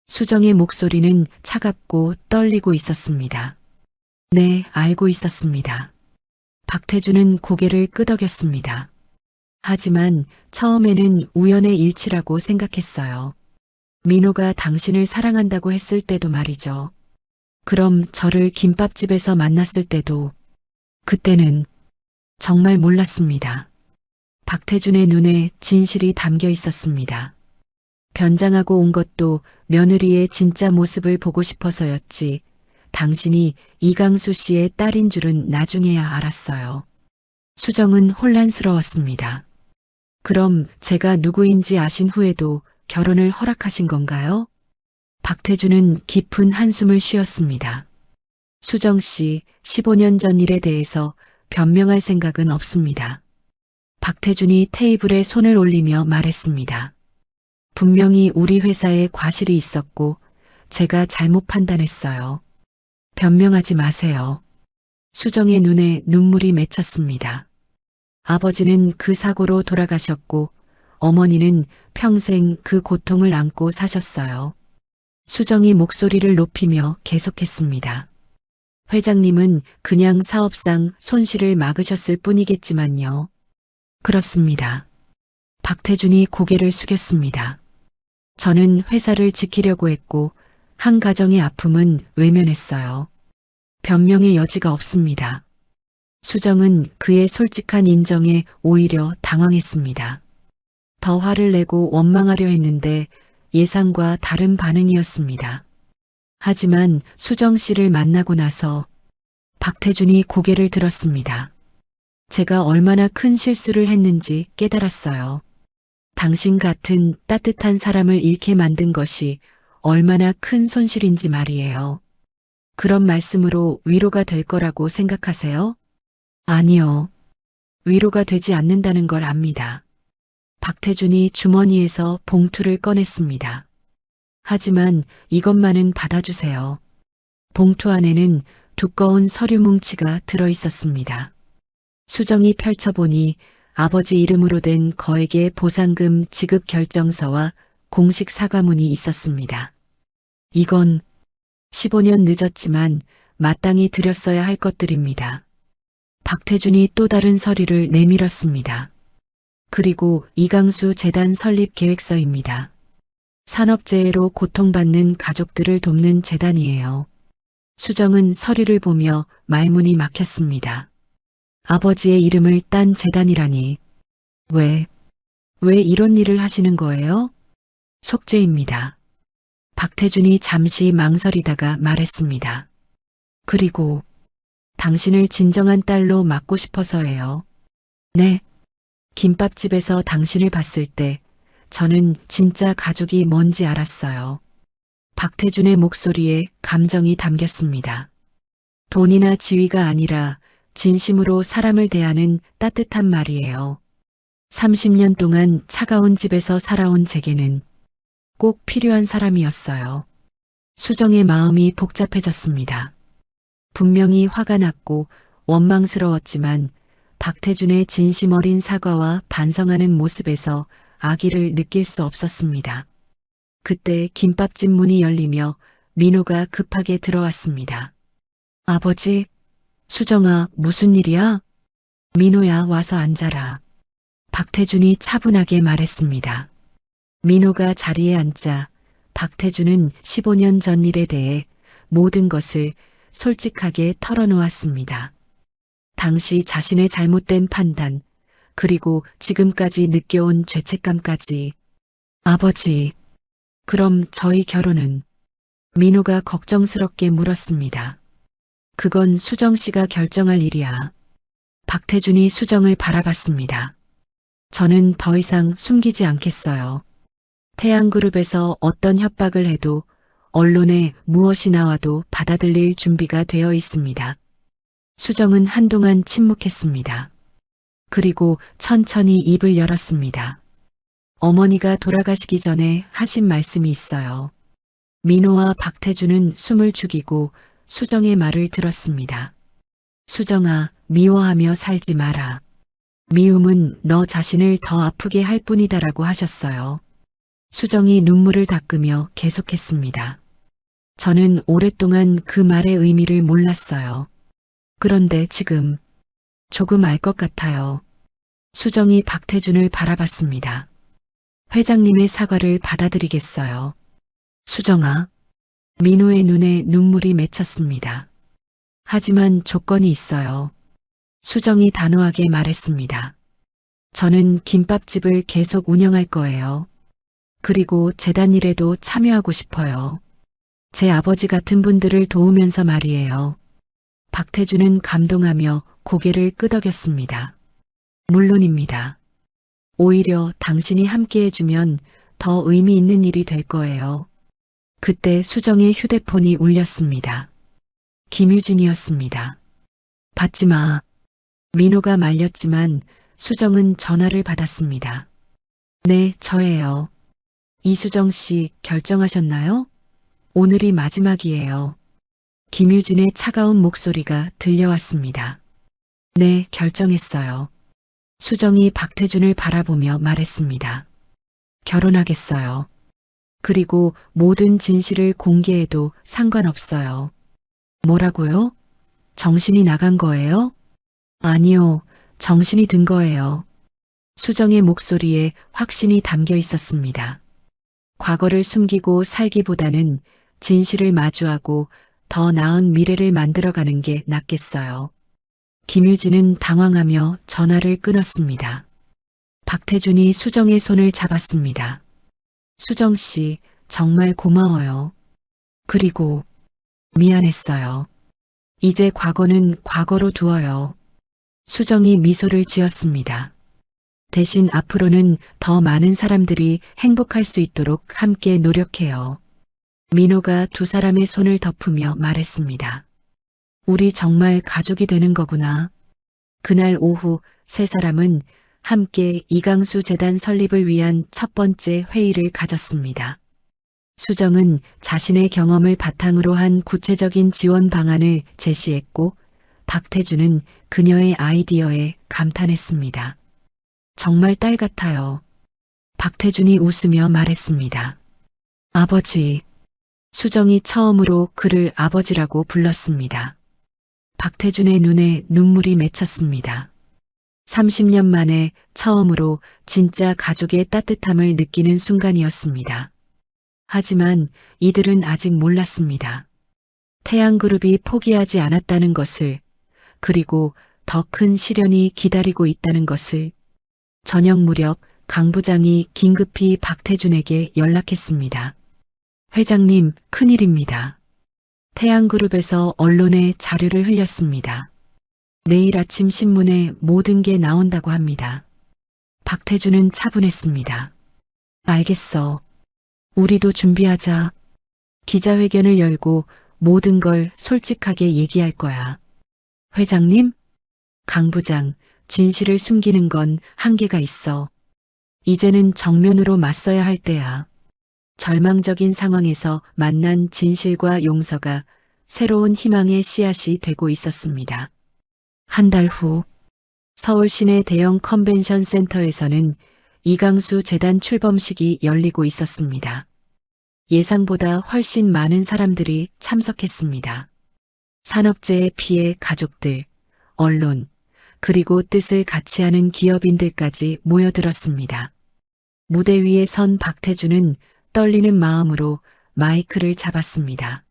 수정의 목소리는 차갑고 떨리고 있었습니다. 네, 알고 있었습니다. 박태준은 고개를 끄덕였습니다. 하지만 처음에는 우연의 일치라고 생각했어요. 민호가 당신을 사랑한다고 했을 때도 말이죠. 그럼 저를 김밥집에서 만났을 때도 그때는 정말 몰랐습니다. 박태준의 눈에 진실이 담겨 있었습니다. 변장하고 온 것도 며느리의 진짜 모습을 보고 싶어서였지 당신이 이강수 씨의 딸인 줄은 나중에야 알았어요. 수정은 혼란스러웠습니다. 그럼 제가 누구인지 아신 후에도 결혼을 허락하신 건가요? 박태준은 깊은 한숨을 쉬었습니다. 수정 씨, 15년 전 일에 대해서 변명할 생각은 없습니다. 박태준이 테이블에 손을 올리며 말했습니다. 분명히 우리 회사에 과실이 있었고 제가 잘못 판단했어요. 변명하지 마세요. 수정의 눈에 눈물이 맺혔습니다. 아버지는 그 사고로 돌아가셨고 어머니는 평생 그 고통을 안고 사셨어요. 수정이 목소리를 높이며 계속했습니다. 회장님은 그냥 사업상 손실을 막으셨을 뿐이겠지만요. 그렇습니다. 박태준이 고개를 숙였습니다. 저는 회사를 지키려고 했고 한 가정의 아픔은 외면했어요. 변명의 여지가 없습니다. 수정은 그의 솔직한 인정에 오히려 당황했습니다. 더 화를 내고 원망하려 했는데 예상과 다른 반응이었습니다. 하지만 수정 씨를 만나고 나서 박태준이 고개를 들었습니다. 제가 얼마나 큰 실수를 했는지 깨달았어요. 당신 같은 따뜻한 사람을 잃게 만든 것이 얼마나 큰 손실인지 말이에요. 그런 말씀으로 위로가 될 거라고 생각하세요? 아니요. 위로가 되지 않는다는 걸 압니다. 박태준이 주머니에서 봉투를 꺼냈습니다. 하지만 이것만은 받아주세요. 봉투 안에는 두꺼운 서류 뭉치가 들어 있었습니다. 수정이 펼쳐보니 아버지 이름으로 된 거액의 보상금 지급 결정서와 공식 사과문이 있었습니다. 이건 15년 늦었지만 마땅히 드렸어야 할 것들입니다. 박태준이 또 다른 서류를 내밀었습니다. 그리고 이강수 재단 설립 계획서입니다. 산업재해로 고통받는 가족들을 돕는 재단이에요. 수정은 서류를 보며 말문이 막혔습니다. 아버지의 이름을 딴 재단이라니. 왜 이런 일을 하시는 거예요? 속죄입니다. 박태준이 잠시 망설이다가 말했습니다. 그리고 당신을 진정한 딸로 맡고 싶어서예요. 네. 김밥집에서 당신을 봤을 때 저는 진짜 가족이 뭔지 알았어요. 박태준의 목소리에 감정이 담겼습니다. 돈이나 지위가 아니라 진심으로 사람을 대하는 따뜻한 말이에요. 30년 동안 차가운 집에서 살아온 제게는 꼭 필요한 사람이었어요. 수정의 마음이 복잡해졌습니다. 분명히 화가 났고 원망스러웠지만 박태준의 진심 어린 사과와 반성하는 모습에서 악의를 느낄 수 없었습니다. 그때 김밥집 문이 열리며 민호가 급하게 들어왔습니다. 아버지, 수정아, 무슨 일이야? 민호야, 와서 앉아라. 박태준이 차분하게 말했습니다. 민호가 자리에 앉자 박태준은 15년 전 일에 대해 모든 것을 솔직하게 털어놓았습니다. 당시 자신의 잘못된 판단, 그리고 지금까지 느껴온 죄책감까지. 아버지, 그럼 저희 결혼은? 민호가 걱정스럽게 물었습니다. 그건 수정 씨가 결정할 일이야. 박태준이 수정을 바라봤습니다. 저는 더 이상 숨기지 않겠어요. 태양그룹에서 어떤 협박을 해도 언론에 무엇이 나와도 받아들일 준비가 되어 있습니다. 수정은 한동안 침묵했습니다. 그리고 천천히 입을 열었습니다. 어머니가 돌아가시기 전에 하신 말씀이 있어요. 민호와 박태준은 숨을 죽이고 수정의 말을 들었습니다. 수정아, 미워하며 살지 마라. 미움은 너 자신을 더 아프게 할 뿐이다라고 하셨어요. 수정이 눈물을 닦으며 계속했습니다. 저는 오랫동안 그 말의 의미를 몰랐어요. 그런데 지금 조금 알 것 같아요. 수정이 박태준을 바라봤습니다. 회장님의 사과를 받아들이겠어요. 수정아. 민호의 눈에 눈물이 맺혔습니다. 하지만 조건이 있어요. 수정이 단호하게 말했습니다. 저는 김밥집을 계속 운영할 거예요. 그리고 재단 일에도 참여하고 싶어요. 제 아버지 같은 분들을 도우면서 말이에요. 박태준은 감동하며 고개를 끄덕였습니다. 물론입니다. 오히려 당신이 함께해주면 더 의미 있는 일이 될 거예요. 그때 수정의 휴대폰이 울렸습니다. 김유진이었습니다. 받지 마. 민호가 말렸지만 수정은 전화를 받았습니다. 네, 저예요. 이수정 씨 결정하셨나요? 오늘이 마지막이에요. 김유진의 차가운 목소리가 들려왔습니다. 네, 결정했어요. 수정이 박태준을 바라보며 말했습니다. 결혼하겠어요. 그리고 모든 진실을 공개해도 상관없어요. 뭐라고요? 정신이 나간 거예요? 아니요, 정신이 든 거예요. 수정의 목소리에 확신이 담겨 있었습니다. 과거를 숨기고 살기보다는 진실을 마주하고 더 나은 미래를 만들어가는 게 낫겠어요. 김유진은 당황하며 전화를 끊었습니다. 박태준이 수정의 손을 잡았습니다. 수정 씨, 정말 고마워요. 그리고 미안했어요. 이제 과거는 과거로 두어요. 수정이 미소를 지었습니다. 대신 앞으로는 더 많은 사람들이 행복할 수 있도록 함께 노력해요. 민호가 두 사람의 손을 덮으며 말했습니다. 우리 정말 가족이 되는 거구나. 그날 오후 세 사람은 함께 이강수 재단 설립을 위한 첫 번째 회의를 가졌습니다. 수정은 자신의 경험을 바탕으로 한 구체적인 지원 방안을 제시했고 박태준은 그녀의 아이디어에 감탄했습니다. 정말 딸 같아요. 박태준이 웃으며 말했습니다. 아버지. 수정이 처음으로 그를 아버지라고 불렀습니다. 박태준의 눈에 눈물이 맺혔습니다. 30년 만에 처음으로 진짜 가족의 따뜻함을 느끼는 순간이었습니다. 하지만 이들은 아직 몰랐습니다. 태양그룹이 포기하지 않았다는 것을, 그리고 더 큰 시련이 기다리고 있다는 것을. 저녁 무렵 강 부장이 긴급히 박태준에게 연락했습니다. 회장님, 큰일입니다. 태양그룹에서 언론에 자료를 흘렸습니다. 내일 아침 신문에 모든 게 나온다고 합니다. 박태준은 차분했습니다. 알겠어. 우리도 준비하자. 기자회견을 열고 모든 걸 솔직하게 얘기할 거야. 회장님? 강 부장, 진실을 숨기는 건 한계가 있어. 이제는 정면으로 맞서야 할 때야. 절망적인 상황에서 만난 진실과 용서가 새로운 희망의 씨앗이 되고 있었습니다. 한 달 후, 서울 시내 대형 컨벤션 센터에서는 이강수 재단 출범식이 열리고 있었습니다. 예상보다 훨씬 많은 사람들이 참석했습니다. 산업재해 피해 가족들, 언론, 그리고 뜻을 같이 하는 기업인들까지 모여들었습니다. 무대 위에 선 박태준은 떨리는 마음으로 마이크를 잡았습니다.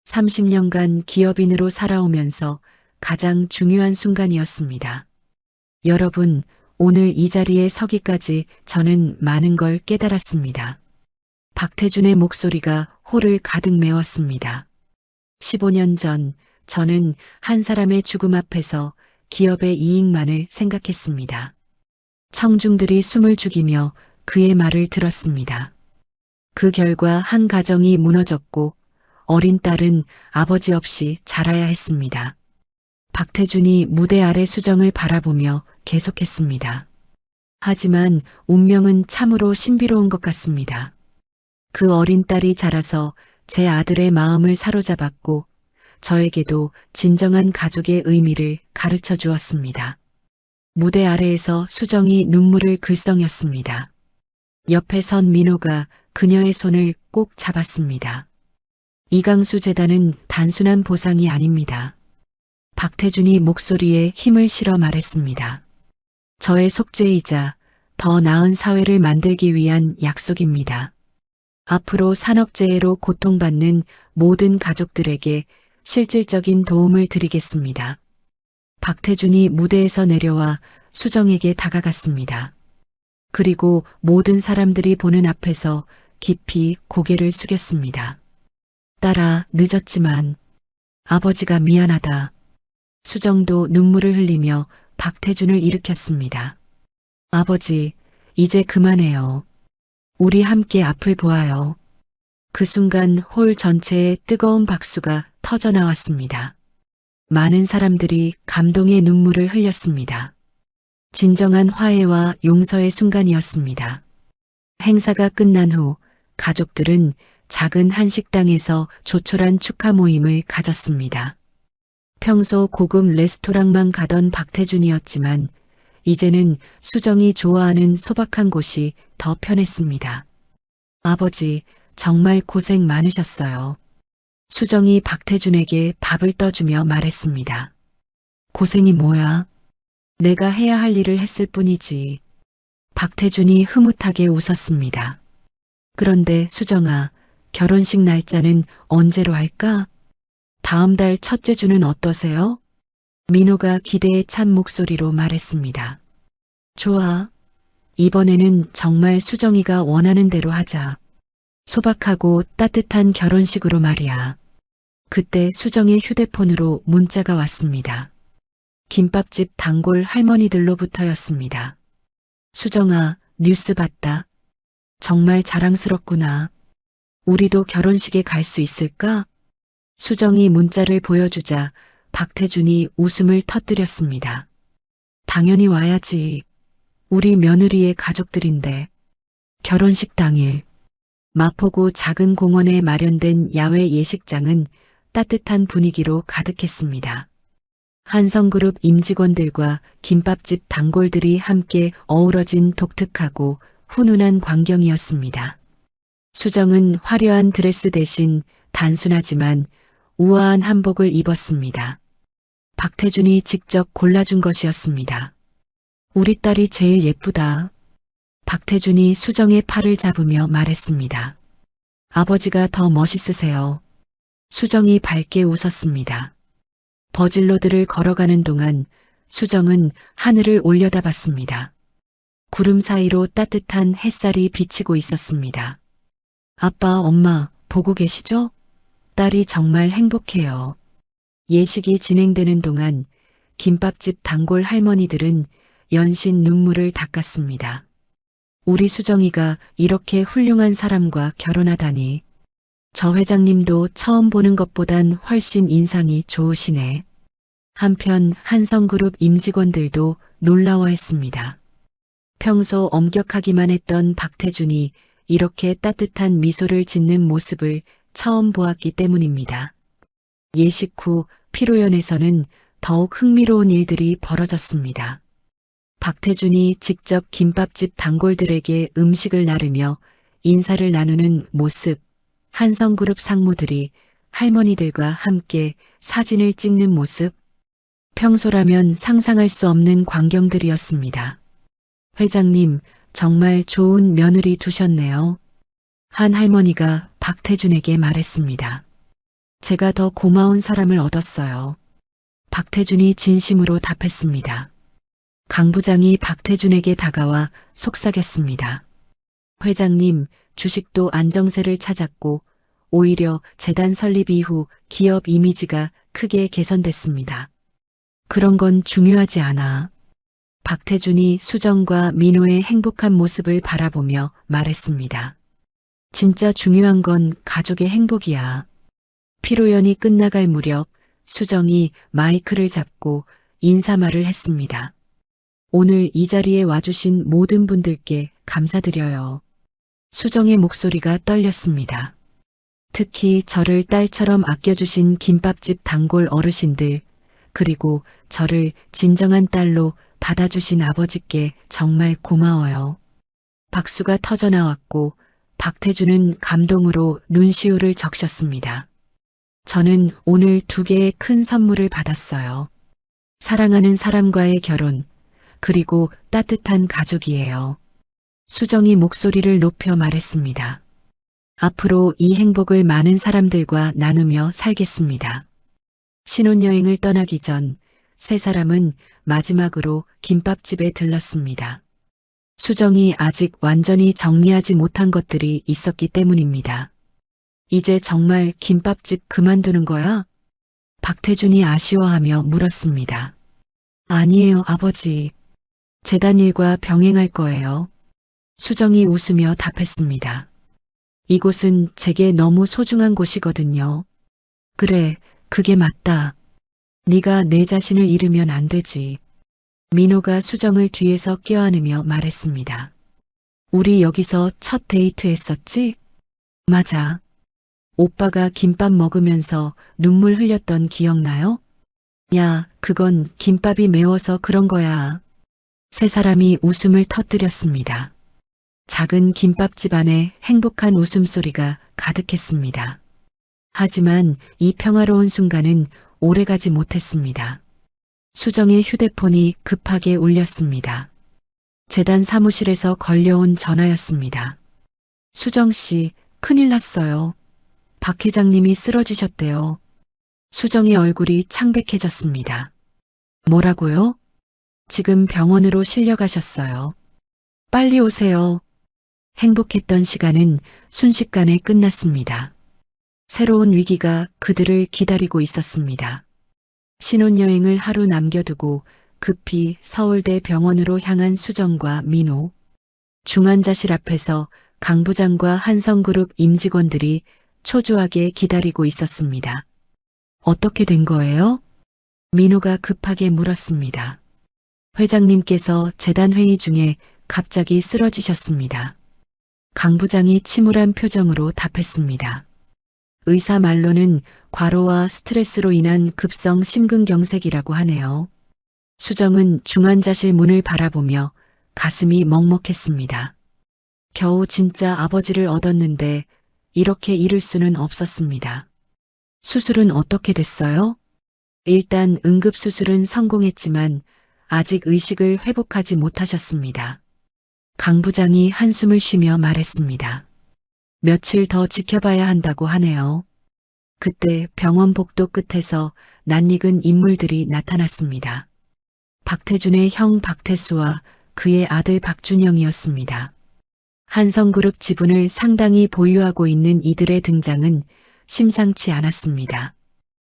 30년간 기업인으로 살아오면서 가장 중요한 순간이었습니다. 여러분, 오늘 이 자리에 서기까지 저는 많은 걸 깨달았습니다. 박태준의 목소리가 홀을 가득 메웠습니다. 15년 전 저는 한 사람의 죽음 앞에서 기업의 이익만을 생각했습니다. 청중들이 숨을 죽이며 그의 말을 들었습니다. 그 결과 한 가정이 무너졌고 어린 딸은 아버지 없이 자라야 했습니다. 박태준이 무대 아래 수정을 바라보며 계속했습니다. 하지만 운명은 참으로 신비로운 것 같습니다. 그 어린 딸이 자라서 제 아들의 마음을 사로잡았고 저에게도 진정한 가족의 의미를 가르쳐 주었습니다. 무대 아래에서 수정이 눈물을 글썽였습니다. 옆에 선 민호가 그녀의 손을 꼭 잡았습니다. 이강수 재단은 단순한 보상이 아닙니다. 박태준이 목소리에 힘을 실어 말했습니다. 저의 속죄이자 더 나은 사회를 만들기 위한 약속입니다. 앞으로 산업재해로 고통받는 모든 가족들에게 실질적인 도움을 드리겠습니다. 박태준이 무대에서 내려와 수정에게 다가갔습니다. 그리고 모든 사람들이 보는 앞에서 깊이 고개를 숙였습니다. 딸아, 늦었지만 아버지가 미안하다. 수정도 눈물을 흘리며 박태준을 일으켰습니다. 아버지, 이제 그만해요. 우리 함께 앞을 보아요. 그 순간 홀 전체에 뜨거운 박수가 터져 나왔습니다. 많은 사람들이 감동의 눈물을 흘렸습니다. 진정한 화해와 용서의 순간이었습니다. 행사가 끝난 후 가족들은 작은 한식당에서 조촐한 축하 모임을 가졌습니다. 평소 고급 레스토랑만 가던 박태준이었지만 이제는 수정이 좋아하는 소박한 곳이 더 편했습니다. 아버지, 정말 고생 많으셨어요. 수정이 박태준에게 밥을 떠주며 말했습니다. 고생이 뭐야? 내가 해야 할 일을 했을 뿐이지. 박태준이 흐뭇하게 웃었습니다. 그런데 수정아, 결혼식 날짜는 언제로 할까? 다음 달 첫째 주는 어떠세요? 민호가 기대에 찬 목소리로 말했습니다. 좋아. 이번에는 정말 수정이가 원하는 대로 하자. 소박하고 따뜻한 결혼식으로 말이야. 그때 수정의 휴대폰으로 문자가 왔습니다. 김밥집 단골 할머니들로부터였습니다. 수정아, 뉴스 봤다. 정말 자랑스럽구나. 우리도 결혼식에 갈 수 있을까? 수정이 문자를 보여주자 박태준이 웃음을 터뜨렸습니다. 당연히 와야지. 우리 며느리의 가족들인데. 결혼식 당일 마포구 작은 공원에 마련된 야외 예식장은 따뜻한 분위기로 가득했습니다. 한성그룹 임직원들과 김밥집 단골들이 함께 어우러진 독특하고 훈훈한 광경이었습니다. 수정은 화려한 드레스 대신 단순하지만 우아한 한복을 입었습니다. 박태준이 직접 골라준 것이었습니다. 우리 딸이 제일 예쁘다. 박태준이 수정의 팔을 잡으며 말했습니다. 아버지가 더 멋있으세요. 수정이 밝게 웃었습니다. 버질로드를 걸어가는 동안 수정은 하늘을 올려다봤습니다. 구름 사이로 따뜻한 햇살이 비치고 있었습니다. 아빠, 엄마, 보고 계시죠? 딸이 정말 행복해요. 예식이 진행되는 동안 김밥집 단골 할머니들은 연신 눈물을 닦았습니다. 우리 수정이가 이렇게 훌륭한 사람과 결혼하다니. 저 회장님도 처음 보는 것보단 훨씬 인상이 좋으시네. 한편 한성그룹 임직원들도 놀라워했습니다. 평소 엄격하기만 했던 박태준이 이렇게 따뜻한 미소를 짓는 모습을 처음 보았기 때문입니다. 예식 후 피로연에서는 더욱 흥미로운 일들이 벌어졌습니다. 박태준이 직접 김밥집 단골들에게 음식을 나르며 인사를 나누는 모습, 한성그룹 상무들이 할머니들과 함께 사진을 찍는 모습, 평소라면 상상할 수 없는 광경들이었습니다. 회장님, 정말 좋은 며느리 두셨네요. 한 할머니가 박태준에게 말했습니다. 제가 더 고마운 사람을 얻었어요. 박태준이 진심으로 답했습니다. 강 부장이 박태준에게 다가와 속삭였습니다. 회장님, 주식도 안정세를 찾았고 오히려 재단 설립 이후 기업 이미지가 크게 개선됐습니다. 그런 건 중요하지 않아. 박태준이 수정과 민호의 행복한 모습을 바라보며 말했습니다. 진짜 중요한 건 가족의 행복이야. 피로연이 끝나갈 무렵 수정이 마이크를 잡고 인사말을 했습니다. 오늘 이 자리에 와주신 모든 분들께 감사드려요. 수정의 목소리가 떨렸습니다. 특히 저를 딸처럼 아껴주신 김밥집 단골 어르신들, 그리고 저를 진정한 딸로 받아주신 아버지께 정말 고마워요. 박수가 터져나왔고 박태준은 감동으로 눈시울을 적셨습니다. 저는 오늘 2개의 큰 선물을 받았어요. 사랑하는 사람과의 결혼, 그리고 따뜻한 가족이에요. 수정이 목소리를 높여 말했습니다. 앞으로 이 행복을 많은 사람들과 나누며 살겠습니다. 신혼여행을 떠나기 전 세 사람은 마지막으로 김밥집에 들렀습니다. 수정이 아직 완전히 정리하지 못한 것들이 있었기 때문입니다. 이제 정말 김밥집 그만두는 거야? 박태준이 아쉬워하며 물었습니다. 아니에요, 아버지. 재단 일과 병행할 거예요. 수정이 웃으며 답했습니다. 이곳은 제게 너무 소중한 곳이거든요. 그래, 그게 맞다. 네가 내 자신을 잃으면 안 되지. 민호가 수정을 뒤에서 껴안으며 말했습니다. 우리 여기서 첫 데이트 했었지? 맞아. 오빠가 김밥 먹으면서 눈물 흘렸던 기억나요? 야, 그건 김밥이 매워서 그런 거야. 세 사람이 웃음을 터뜨렸습니다. 작은 김밥집 안에 행복한 웃음소리가 가득했습니다. 하지만 이 평화로운 순간은 오래가지 못했습니다. 수정의 휴대폰이 급하게 울렸습니다. 재단 사무실에서 걸려온 전화였습니다. 수정 씨, 큰일 났어요. 박 회장님이 쓰러지셨대요. 수정의 얼굴이 창백해졌습니다. 뭐라고요? 지금 병원으로 실려가셨어요. 빨리 오세요. 행복했던 시간은 순식간에 끝났습니다. 새로운 위기가 그들을 기다리고 있었습니다. 신혼여행을 하루 남겨두고 급히 서울대 병원으로 향한 수정과 민호. 중환자실 앞에서 강 부장과 한성그룹 임직원들이 초조하게 기다리고 있었습니다. 어떻게 된 거예요? 민호가 급하게 물었습니다. 회장님께서 재단 회의 중에 갑자기 쓰러지셨습니다. 강 부장이 침울한 표정으로 답했습니다. 의사 말로는 과로와 스트레스로 인한 급성 심근경색이라고 하네요. 수정은 중환자실 문을 바라보며 가슴이 먹먹했습니다. 겨우 진짜 아버지를 얻었는데 이렇게 잃을 수는 없었습니다. 수술은 어떻게 됐어요? 일단 응급수술은 성공했지만 아직 의식을 회복하지 못하셨습니다. 강 부장이 한숨을 쉬며 말했습니다. 며칠 더 지켜봐야 한다고 하네요. 그때 병원 복도 끝에서 낯익은 인물들이 나타났습니다. 박태준의 형 박태수와 그의 아들 박준영이었습니다. 한성그룹 지분을 상당히 보유하고 있는 이들의 등장은 심상치 않았습니다.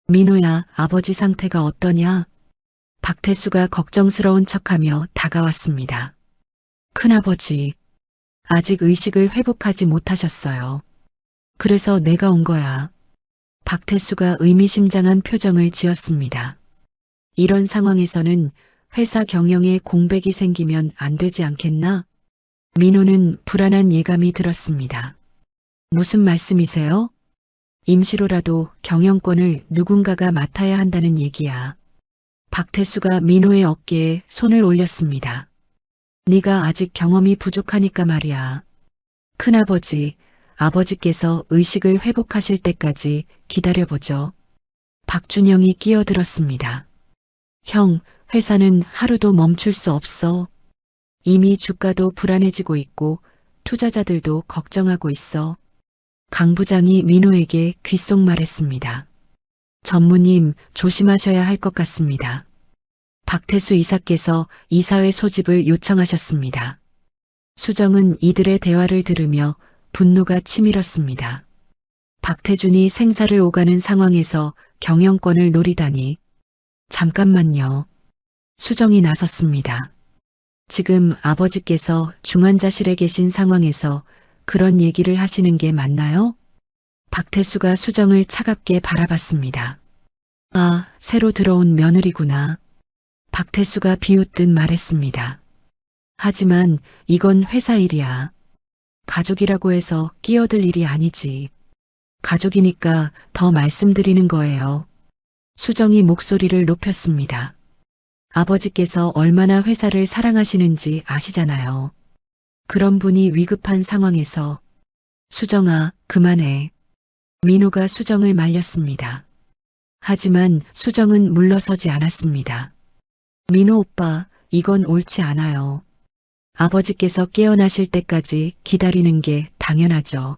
민호야, 아버지 상태가 어떠냐? 박태수가 걱정스러운 척하며 다가왔습니다. 큰아버지, 아직 의식을 회복하지 못하셨어요. 그래서 내가 온 거야. 박태수가 의미심장한 표정을 지었습니다. 이런 상황에서는 회사 경영에 공백이 생기면 안 되지 않겠나? 민호는 불안한 예감이 들었습니다. 무슨 말씀이세요? 임시로라도 경영권을 누군가가 맡아야 한다는 얘기야. 박태수가 민호의 어깨에 손을 올렸습니다. 네가 아직 경험이 부족하니까 말이야. 큰아버지, 아버지께서 의식을 회복하실 때까지 기다려보죠. 박준영이 끼어들었습니다. 형, 회사는 하루도 멈출 수 없어. 이미 주가도 불안해지고 있고 투자자들도 걱정하고 있어. 강 부장이 민호에게 귓속말했습니다. 전무님, 조심하셔야 할 것 같습니다. 박태수 이사께서 이사회 소집을 요청하셨습니다. 수정은 이들의 대화를 들으며 분노가 치밀었습니다. 박태준이 생사를 오가는 상황에서 경영권을 노리다니. 잠깐만요. 수정이 나섰습니다. 지금 아버지께서 중환자실에 계신 상황에서 그런 얘기를 하시는 게 맞나요? 박태수가 수정을 차갑게 바라봤습니다. 아, 새로 들어온 며느리구나. 박태수가 비웃듯 말했습니다. 하지만 이건 회사 일이야. 가족이라고 해서 끼어들 일이 아니지. 가족이니까 더 말씀드리는 거예요. 수정이 목소리를 높였습니다. 아버지께서 얼마나 회사를 사랑하시는지 아시잖아요. 그런 분이 위급한 상황에서 수정아, 그만해. 민호가 수정을 말렸습니다. 하지만 수정은 물러서지 않았습니다. 민호 오빠, 이건 옳지 않아요. 아버지께서 깨어나실 때까지 기다리는 게 당연하죠.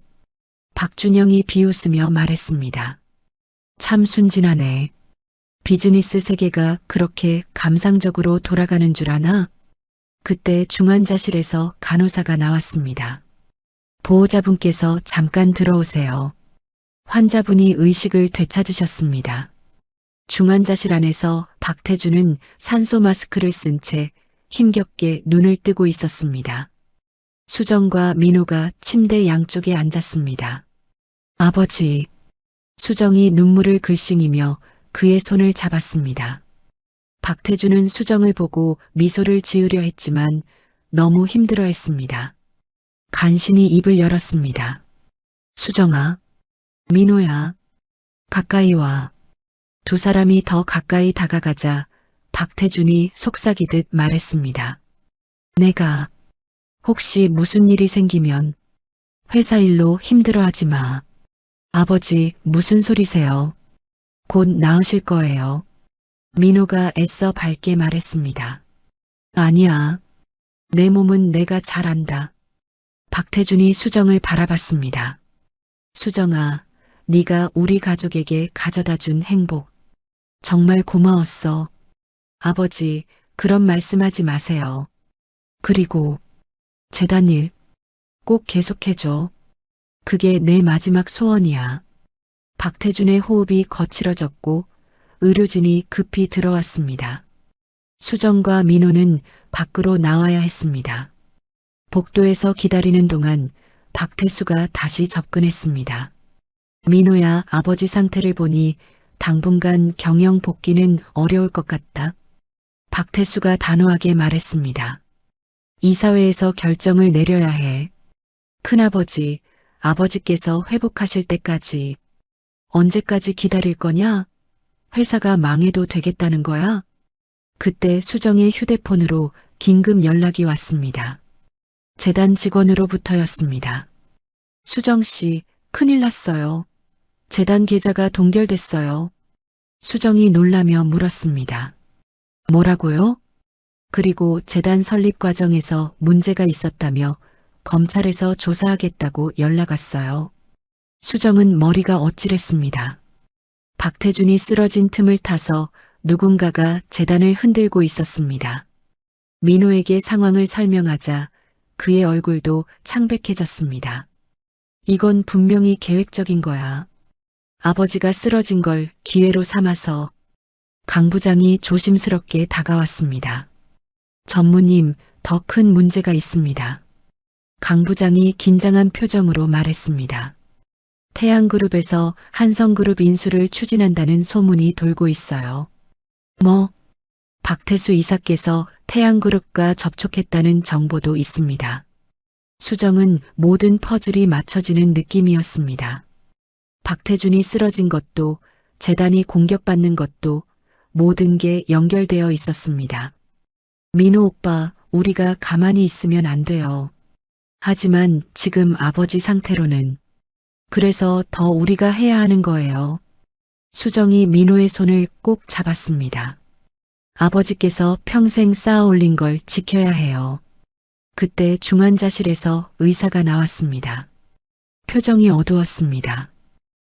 박준영이 비웃으며 말했습니다. 참 순진하네. 비즈니스 세계가 그렇게 감상적으로 돌아가는 줄 아나? 그때 중환자실에서 간호사가 나왔습니다. 보호자분께서 잠깐 들어오세요. 환자분이 의식을 되찾으셨습니다. 중환자실 안에서 박태준은 산소 마스크를 쓴 채 힘겹게 눈을 뜨고 있었습니다. 수정과 민호가 침대 양쪽에 앉았습니다. 아버지, 수정이 눈물을 글썽이며 그의 손을 잡았습니다. 박태준은 수정을 보고 미소를 지으려 했지만 너무 힘들어했습니다. 간신히 입을 열었습니다. 수정아, 민호야, 가까이 와. 두 사람이 더 가까이 다가가자 박태준이 속삭이듯 말했습니다. 내가 혹시 무슨 일이 생기면 회사 일로 힘들어하지 마. 아버지, 무슨 소리세요? 곧 나으실 거예요. 민호가 애써 밝게 말했습니다. 아니야. 내 몸은 내가 잘 안다. 박태준이 수정을 바라봤습니다. 수정아, 네가 우리 가족에게 가져다 준 행복. 정말 고마웠어. 아버지, 그런 말씀하지 마세요. 그리고 재단 일 꼭 계속해줘. 그게 내 마지막 소원이야. 박태준의 호흡이 거칠어졌고 의료진이 급히 들어왔습니다. 수정과 민호는 밖으로 나와야 했습니다. 복도에서 기다리는 동안 박태수가 다시 접근했습니다. 민호야, 아버지 상태를 보니 당분간 경영 복귀는 어려울 것 같다. 박태수가 단호하게 말했습니다. 이사회에서 결정을 내려야 해. 큰아버지, 아버지께서 회복하실 때까지 언제까지 기다릴 거냐? 회사가 망해도 되겠다는 거야? 그때 수정의 휴대폰으로 긴급 연락이 왔습니다. 재단 직원으로부터였습니다. 수정 씨, 큰일 났어요. 재단 계좌가 동결됐어요. 수정이 놀라며 물었습니다. 뭐라고요? 그리고 재단 설립 과정에서 문제가 있었다며 검찰에서 조사하겠다고 연락 왔어요. 수정은 머리가 어찌랬습니다. 박태준이 쓰러진 틈을 타서 누군가가 재단을 흔들고 있었습니다. 민호에게 상황을 설명하자 그의 얼굴도 창백해졌습니다. 이건 분명히 계획적인 거야. 아버지가 쓰러진 걸 기회로 삼아서. 강 부장이 조심스럽게 다가왔습니다. 전무님, 더 큰 문제가 있습니다. 강 부장이 긴장한 표정으로 말했습니다. 태양그룹에서 한성그룹 인수를 추진한다는 소문이 돌고 있어요. 뭐? 박태수 이사께서 태양그룹과 접촉했다는 정보도 있습니다. 수정은 모든 퍼즐이 맞춰지는 느낌이었습니다. 박태준이 쓰러진 것도 재단이 공격받는 것도 모든 게 연결되어 있었습니다. 민호 오빠, 우리가 가만히 있으면 안 돼요. 하지만 지금 아버지 상태로는. 그래서 더 우리가 해야 하는 거예요. 수정이 민호의 손을 꼭 잡았습니다. 아버지께서 평생 쌓아 올린 걸 지켜야 해요. 그때 중환자실에서 의사가 나왔습니다. 표정이 어두웠습니다.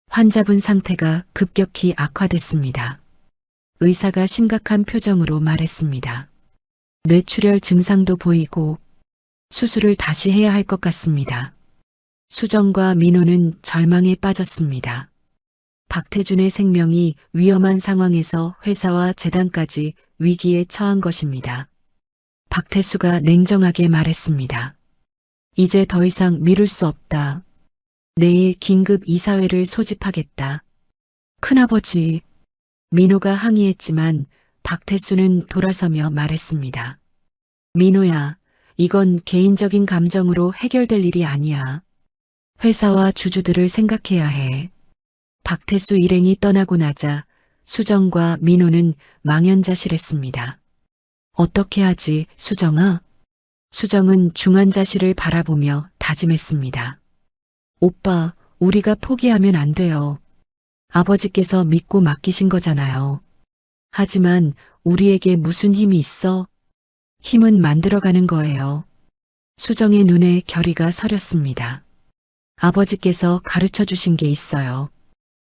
환자분 상태가 급격히 악화됐습니다. 의사가 심각한 표정으로 말했습니다. 뇌출혈 증상도 보이고 수술을 다시 해야 할 것 같습니다. 수정과 민호는 절망에 빠졌습니다. 박태준의 생명이 위험한 상황에서 회사와 재단까지 위기에 처한 것입니다. 박태수가 냉정하게 말했습니다. 이제 더 이상 미룰 수 없다. 내일 긴급 이사회를 소집하겠다. 큰아버지. 민호가 항의했지만 박태수는 돌아서며 말했습니다. 민호야, 이건 개인적인 감정으로 해결될 일이 아니야. 회사와 주주들을 생각해야 해. 박태수 일행이 떠나고 나자 수정과 민호는 망연자실했습니다. 어떻게 하지, 수정아? 수정은 중환자실을 바라보며 다짐했습니다. 오빠, 우리가 포기하면 안 돼요. 아버지께서 믿고 맡기신 거잖아요. 하지만 우리에게 무슨 힘이 있어? 힘은 만들어가는 거예요. 수정의 눈에 결의가 서렸습니다. 아버지께서 가르쳐 주신 게 있어요.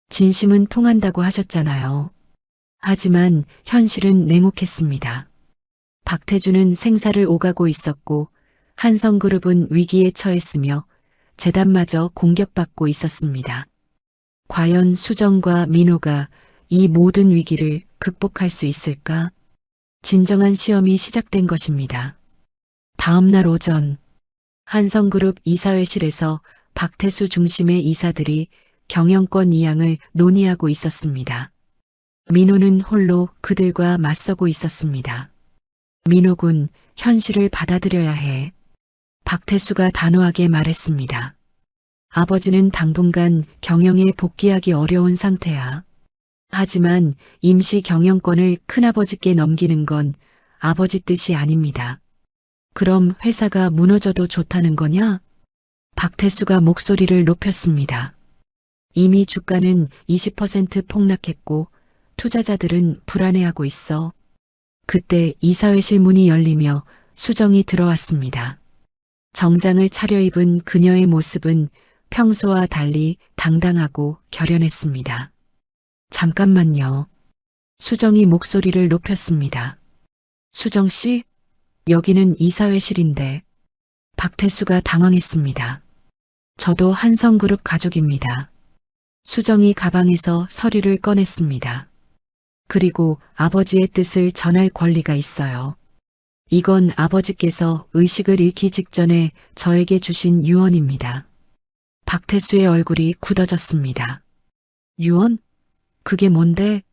진심은 통한다고 하셨잖아요. 하지만 현실은 냉혹했습니다. 박태준은 생사를 오가고 있었고 한성그룹은 위기에 처했으며 재단마저 공격받고 있었습니다. 과연 수정과 민호가 이 모든 위기를 극복할 수 있을까? 진정한 시험이 시작된 것입니다. 다음 날 오전 한성그룹 이사회실에서 박태수 중심의 이사들이 경영권 이양을 논의하고 있었습니다. 민호는 홀로 그들과 맞서고 있었습니다. 민호군, 현실을 받아들여야 해. 박태수가 단호하게 말했습니다. 아버지는 당분간 경영에 복귀하기 어려운 상태야. 하지만 임시 경영권을 큰아버지께 넘기는 건 아버지 뜻이 아닙니다. 그럼 회사가 무너져도 좋다는 거냐? 박태수가 목소리를 높였습니다. 이미 주가는 20% 폭락했고 투자자들은 불안해하고 있어. 그때 이사회실 문이 열리며 수정이 들어왔습니다. 정장을 차려입은 그녀의 모습은 평소와 달리 당당하고 결연했습니다. 잠깐만요. 수정이 목소리를 높였습니다. 수정 씨, 여기는 이사회실인데. 박태수가 당황했습니다. 저도 한성그룹 가족입니다. 수정이 가방에서 서류를 꺼냈습니다. 그리고 아버지의 뜻을 전할 권리가 있어요. 이건 아버지께서 의식을 잃기 직전에 저에게 주신 유언입니다. 박태수의 얼굴이 굳어졌습니다. 유언? 그게 뭔데?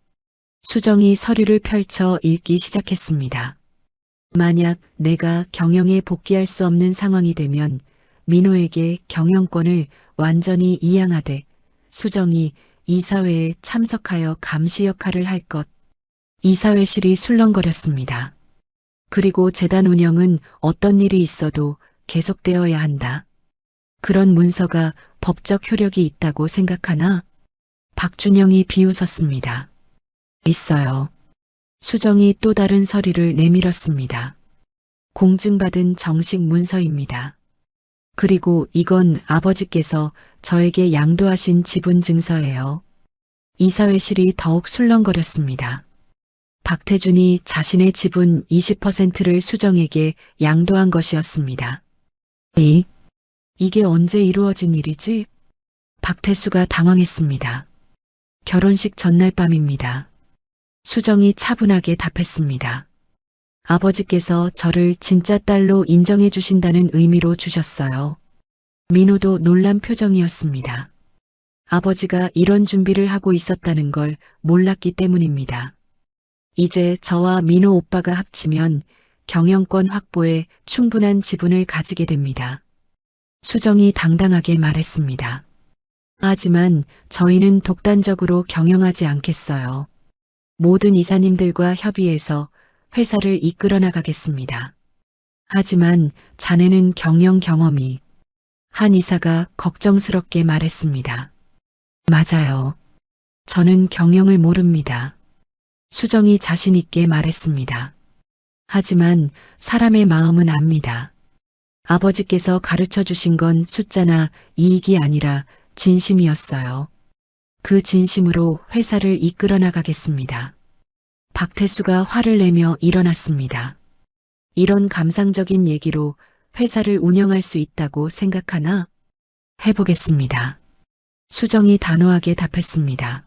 수정이 서류를 펼쳐 읽기 시작했습니다. 만약 내가 경영에 복귀할 수 없는 상황이 되면 민호에게 경영권을 완전히 이양하되 수정이 이사회에 참석하여 감시 역할을 할 것. 이사회실이 술렁거렸습니다. 그리고 재단 운영은 어떤 일이 있어도 계속되어야 한다. 그런 문서가 법적 효력이 있다고 생각하나? 박준영이 비웃었습니다. 있어요. 수정이 또 다른 서류를 내밀었습니다. 공증받은 정식 문서입니다. 그리고 이건 아버지께서 저에게 양도하신 지분 증서예요. 이사회실이 더욱 술렁거렸습니다. 박태준이 자신의 지분 20%를 수정에게 양도한 것이었습니다. 이게 언제 이루어진 일이지? 박태수가 당황했습니다. 결혼식 전날 밤입니다. 수정이 차분하게 답했습니다. 아버지께서 저를 진짜 딸로 인정해 주신다는 의미로 주셨어요. 민호도 놀란 표정이었습니다. 아버지가 이런 준비를 하고 있었다는 걸 몰랐기 때문입니다. 이제 저와 민호 오빠가 합치면 경영권 확보에 충분한 지분을 가지게 됩니다. 수정이 당당하게 말했습니다. 하지만 저희는 독단적으로 경영하지 않겠어요. 모든 이사님들과 협의해서 회사를 이끌어 나가겠습니다. 하지만 자네는 경영 경험이. 한 이사가 걱정스럽게 말했습니다. 맞아요. 저는 경영을 모릅니다. 수정이 자신 있게 말했습니다. 하지만 사람의 마음은 압니다. 아버지께서 가르쳐 주신 건 숫자나 이익이 아니라 진심이었어요. 그 진심으로 회사를 이끌어 나가겠습니다. 박태수가 화를 내며 일어났습니다. 이런 감상적인 얘기로 회사를 운영할 수 있다고 생각하나? 해보겠습니다. 수정이 단호하게 답했습니다.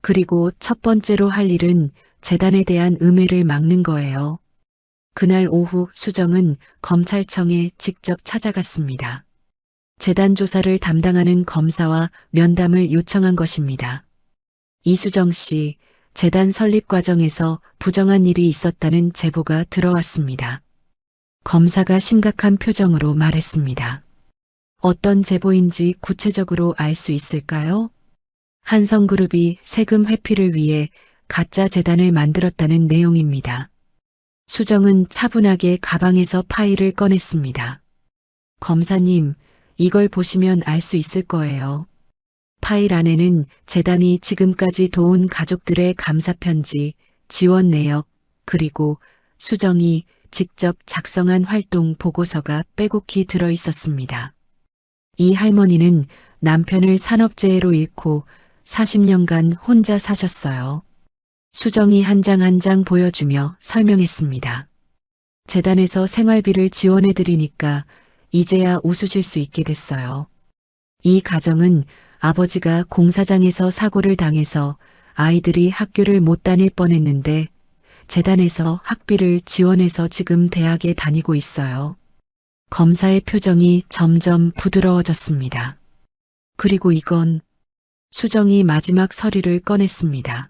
그리고 첫 번째로 할 일은 재단에 대한 음해를 막는 거예요. 그날 오후 수정은 검찰청에 직접 찾아갔습니다. 재단 조사를 담당하는 검사와 면담을 요청한 것입니다. 이수정 씨, 재단 설립 과정에서 부정한 일이 있었다는 제보가 들어왔습니다. 검사가 심각한 표정으로 말했습니다. 어떤 제보인지 구체적으로 알 수 있을까요? 한성그룹이 세금 회피를 위해 가짜 재단을 만들었다는 내용입니다. 수정은 차분하게 가방에서 파일을 꺼냈습니다. 검사님, 이걸 보시면 알 수 있을 거예요. 파일 안에는 재단이 지금까지 도운 가족들의 감사편지, 지원 내역, 그리고 수정이 직접 작성한 활동 보고서가 빼곡히 들어 있었습니다. 이 할머니는 남편을 산업재해로 잃고 40년간 혼자 사셨어요. 수정이 한 장 한 장 보여주며 설명했습니다. 재단에서 생활비를 지원해드리니까 이제야 웃으실 수 있게 됐어요. 이 가정은 아버지가 공사장에서 사고를 당해서 아이들이 학교를 못 다닐 뻔했는데 재단에서 학비를 지원해서 지금 대학에 다니고 있어요. 검사의 표정이 점점 부드러워졌습니다. 그리고 이건 수정이 마지막 서류를 꺼냈습니다.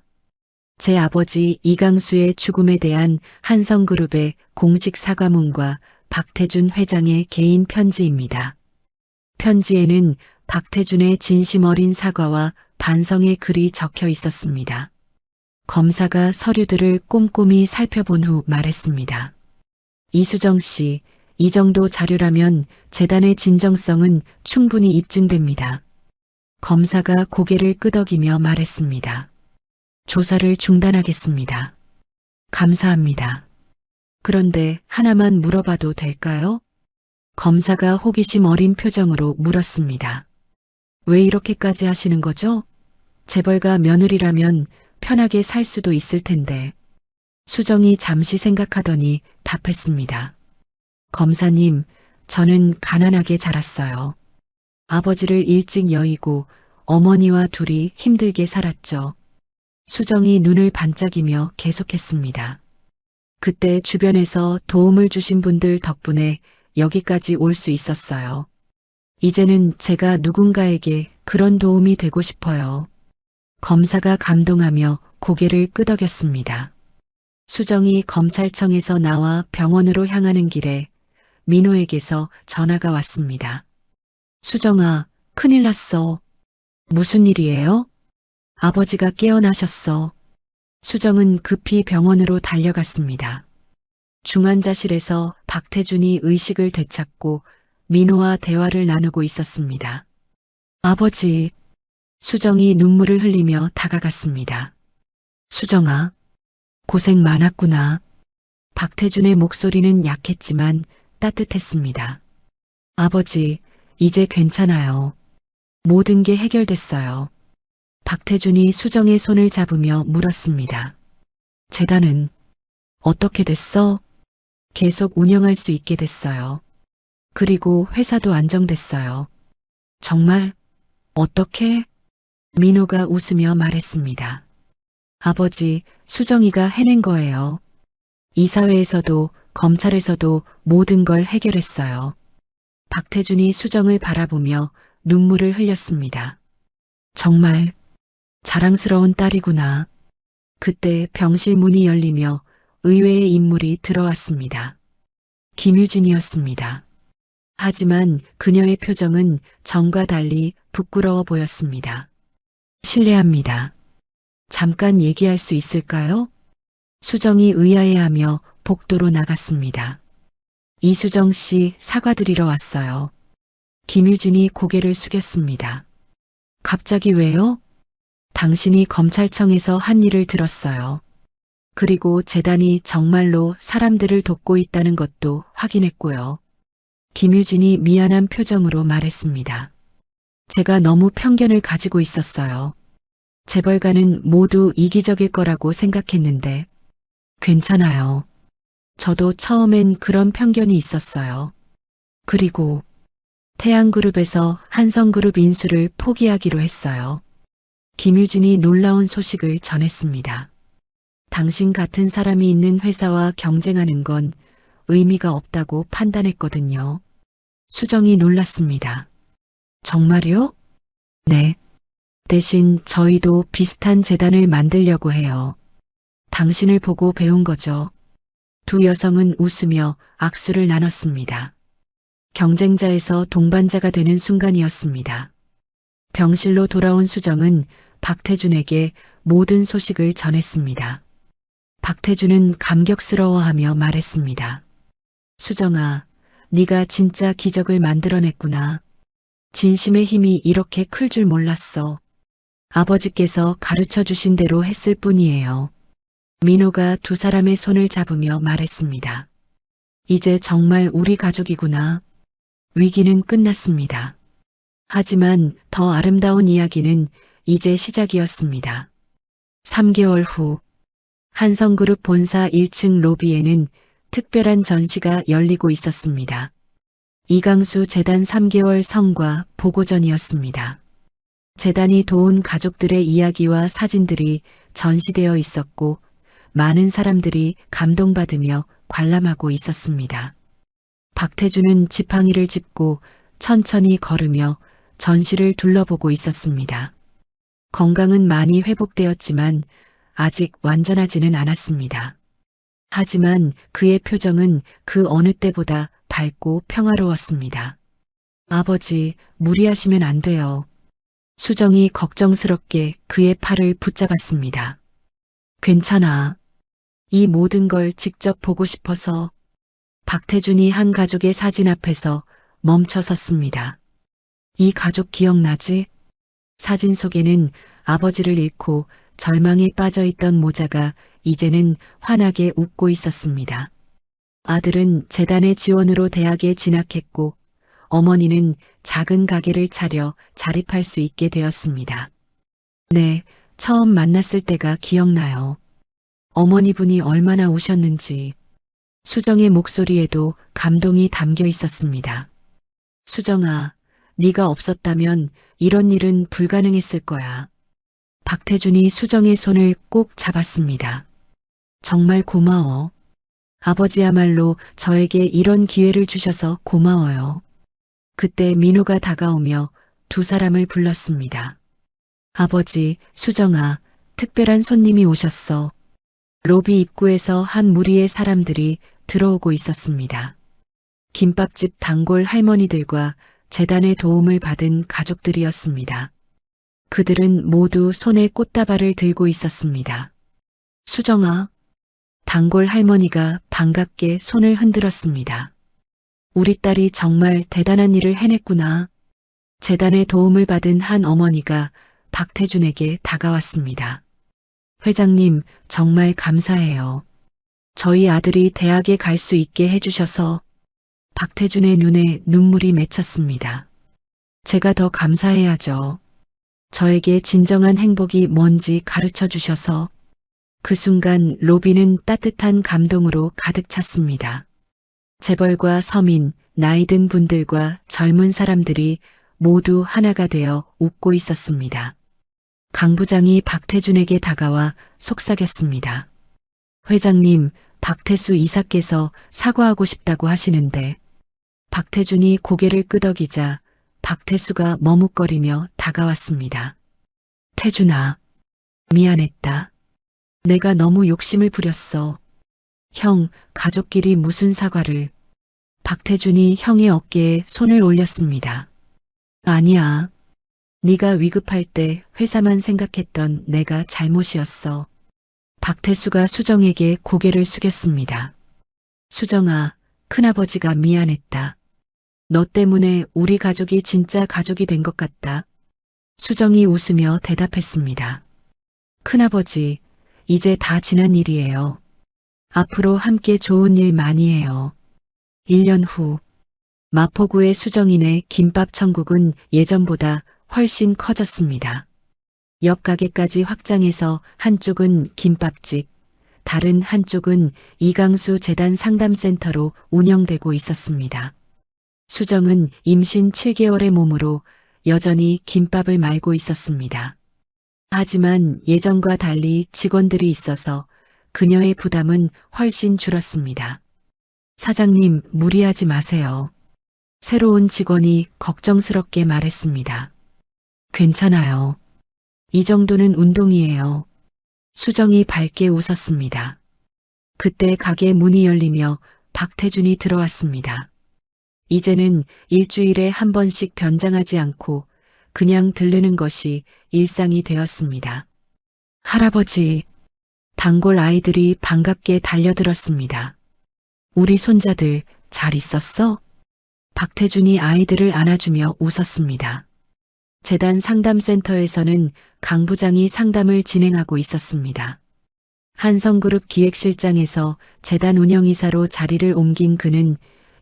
제 아버지 이강수의 죽음에 대한 한성그룹의 공식 사과문과 박태준 회장의 개인 편지입니다. 편지에는 박태준의 진심 어린 사과와 반성의 글이 적혀 있었습니다. 검사가 서류들을 꼼꼼히 살펴본 후 말했습니다. 이수정 씨, 이 정도 자료라면 재단의 진정성은 충분히 입증됩니다. 검사가 고개를 끄덕이며 말했습니다. 조사를 중단하겠습니다. 감사합니다. 그런데 하나만 물어봐도 될까요? 검사가 호기심 어린 표정으로 물었습니다. 왜 이렇게까지 하시는 거죠? 재벌가 며느리라면 편하게 살 수도 있을 텐데. 수정이 잠시 생각하더니 답했습니다. 검사님, 저는 가난하게 자랐어요. 아버지를 일찍 여의고 어머니와 둘이 힘들게 살았죠. 수정이 눈을 반짝이며 계속했습니다. 그때 주변에서 도움을 주신 분들 덕분에 여기까지 올 수 있었어요. 이제는 제가 누군가에게 그런 도움이 되고 싶어요. 검사가 감동하며 고개를 끄덕였습니다. 수정이 검찰청에서 나와 병원으로 향하는 길에 민호에게서 전화가 왔습니다. 수정아, 큰일 났어. 무슨 일이에요? 아버지가 깨어나셨어. 수정은 급히 병원으로 달려갔습니다. 중환자실에서 박태준이 의식을 되찾고 민호와 대화를 나누고 있었습니다. 아버지, 수정이 눈물을 흘리며 다가갔습니다. 수정아, 고생 많았구나. 박태준의 목소리는 약했지만 따뜻했습니다. 아버지, 이제 괜찮아요. 모든 게 해결됐어요. 박태준이 수정의 손을 잡으며 물었습니다. 재단은 어떻게 됐어? 계속 운영할 수 있게 됐어요. 그리고 회사도 안정됐어요. 정말? 어떻게? 민호가 웃으며 말했습니다. 아버지, 수정이가 해낸 거예요. 이사회에서도 검찰에서도 모든 걸 해결했어요. 박태준이 수정을 바라보며 눈물을 흘렸습니다. 정말 자랑스러운 딸이구나. 그때 병실 문이 열리며 의외의 인물이 들어왔습니다. 김유진이었습니다. 하지만 그녀의 표정은 전과 달리 부끄러워 보였습니다. 실례합니다. 잠깐 얘기할 수 있을까요? 수정이 의아해하며 복도로 나갔습니다. 이수정 씨 사과드리러 왔어요. 김유진이 고개를 숙였습니다. 갑자기 왜요? 당신이 검찰청에서 한 일을 들었어요. 그리고 재단이 정말로 사람들을 돕고 있다는 것도 확인했고요. 김유진이 미안한 표정으로 말했습니다. 제가 너무 편견을 가지고 있었어요. 재벌가는 모두 이기적일 거라고 생각했는데 괜찮아요. 저도 처음엔 그런 편견이 있었어요. 그리고 태양그룹에서 한성그룹 인수를 포기하기로 했어요. 김유진이 놀라운 소식을 전했습니다. 당신 같은 사람이 있는 회사와 경쟁하는 건 의미가 없다고 판단했거든요. 수정이 놀랐습니다. 정말요? 네. 대신 저희도 비슷한 재단을 만들려고 해요. 당신을 보고 배운 거죠. 두 여성은 웃으며 악수를 나눴습니다. 경쟁자에서 동반자가 되는 순간이었습니다. 병실로 돌아온 수정은 박태준에게 모든 소식을 전했습니다. 박태준은 감격스러워하며 말했습니다. 수정아, 네가 진짜 기적을 만들어냈구나. 진심의 힘이 이렇게 클 줄 몰랐어. 아버지께서 가르쳐 주신 대로 했을 뿐이에요. 민호가 두 사람의 손을 잡으며 말했습니다. 이제 정말 우리 가족이구나. 위기는 끝났습니다. 하지만 더 아름다운 이야기는 이제 시작이었습니다. 3개월 후 한성그룹 본사 1층 로비에는 특별한 전시가 열리고 있었습니다. 이강수 재단 3개월 성과 보고전이었습니다. 재단이 도운 가족들의 이야기와 사진들이 전시되어 있었고 많은 사람들이 감동받으며 관람하고 있었습니다. 박태준은 지팡이를 짚고 천천히 걸으며 전시를 둘러보고 있었습니다. 건강은 많이 회복되었지만 아직 완전하지는 않았습니다. 하지만 그의 표정은 그 어느 때보다 밝고 평화로웠습니다. 아버지, 무리하시면 안 돼요. 수정이 걱정스럽게 그의 팔을 붙잡았습니다. 괜찮아. 이 모든 걸 직접 보고 싶어서. 박태준이 한 가족의 사진 앞에서 멈춰 섰습니다. 이 가족 기억나지? 사진 속에는 아버지를 잃고 절망에 빠져 있던 모자가 이제는 환하게 웃고 있었습니다. 아들은 재단의 지원으로 대학에 진학했고 어머니는 작은 가게를 차려 자립할 수 있게 되었습니다. 네, 처음 만났을 때가 기억나요. 어머니분이 얼마나 우셨는지. 수정의 목소리에도 감동이 담겨 있었습니다. 수정아, 네가 없었다면 이런 일은 불가능했을 거야. 박태준이 수정의 손을 꼭 잡았습니다. 정말 고마워. 아버지야말로 저에게 이런 기회를 주셔서 고마워요. 그때 민호가 다가오며 두 사람을 불렀습니다. 아버지, 수정아, 특별한 손님이 오셨어. 로비 입구에서 한 무리의 사람들이 들어오고 있었습니다. 김밥집 단골 할머니들과 재단의 도움을 받은 가족들이었습니다. 그들은 모두 손에 꽃다발을 들고 있었습니다. 수정아, 단골 할머니가 반갑게 손을 흔들었습니다. 우리 딸이 정말 대단한 일을 해냈구나. 재단의 도움을 받은 한 어머니가 박태준에게 다가왔습니다. 회장님, 정말 감사해요. 저희 아들이 대학에 갈 수 있게 해주셔서. 박태준의 눈에 눈물이 맺혔습니다. 제가 더 감사해야죠. 저에게 진정한 행복이 뭔지 가르쳐 주셔서. 그 순간 로비는 따뜻한 감동으로 가득 찼습니다. 재벌과 서민, 나이 든 분들과 젊은 사람들이 모두 하나가 되어 웃고 있었습니다. 강 부장이 박태준에게 다가와 속삭였습니다. 회장님, 박태수 이사께서 사과하고 싶다고 하시는데. 박태준이 고개를 끄덕이자 박태수가 머뭇거리며 다가왔습니다. 태준아, 미안했다. 내가 너무 욕심을 부렸어. 형, 가족끼리 무슨 사과를. 박태준이 형의 어깨에 손을 올렸습니다. 아니야. 네가 위급할 때 회사만 생각했던 내가 잘못이었어. 박태수가 수정에게 고개를 숙였습니다. 수정아, 큰아버지가 미안했다. 너 때문에 우리 가족이 진짜 가족이 된 것 같다. 수정이 웃으며 대답했습니다. 큰아버지, 이제 다 지난 일이에요. 앞으로 함께 좋은 일 많이 해요. 1년 후, 마포구의 수정이네 김밥 천국은 예전보다 훨씬 커졌습니다. 옆 가게까지 확장해서 한쪽은 김밥집, 다른 한쪽은 이강수 재단 상담센터로 운영되고 있었습니다. 수정은 임신 7개월의 몸으로 여전히 김밥을 말고 있었습니다. 하지만 예전과 달리 직원들이 있어서 그녀의 부담은 훨씬 줄었습니다. 사장님, 무리하지 마세요. 새로운 직원이 걱정스럽게 말했습니다. 괜찮아요. 이 정도는 운동이에요. 수정이 밝게 웃었습니다. 그때 가게 문이 열리며 박태준이 들어왔습니다. 이제는 일주일에 한 번씩 변장하지 않고 그냥 들르는 것이 일상이 되었습니다. 할아버지, 단골 아이들이 반갑게 달려들었습니다. 우리 손자들 잘 있었어? 박태준이 아이들을 안아주며 웃었습니다. 재단 상담센터에서는 강 부장이 상담을 진행하고 있었습니다. 한성그룹 기획실장에서 재단 운영이사로 자리를 옮긴 그는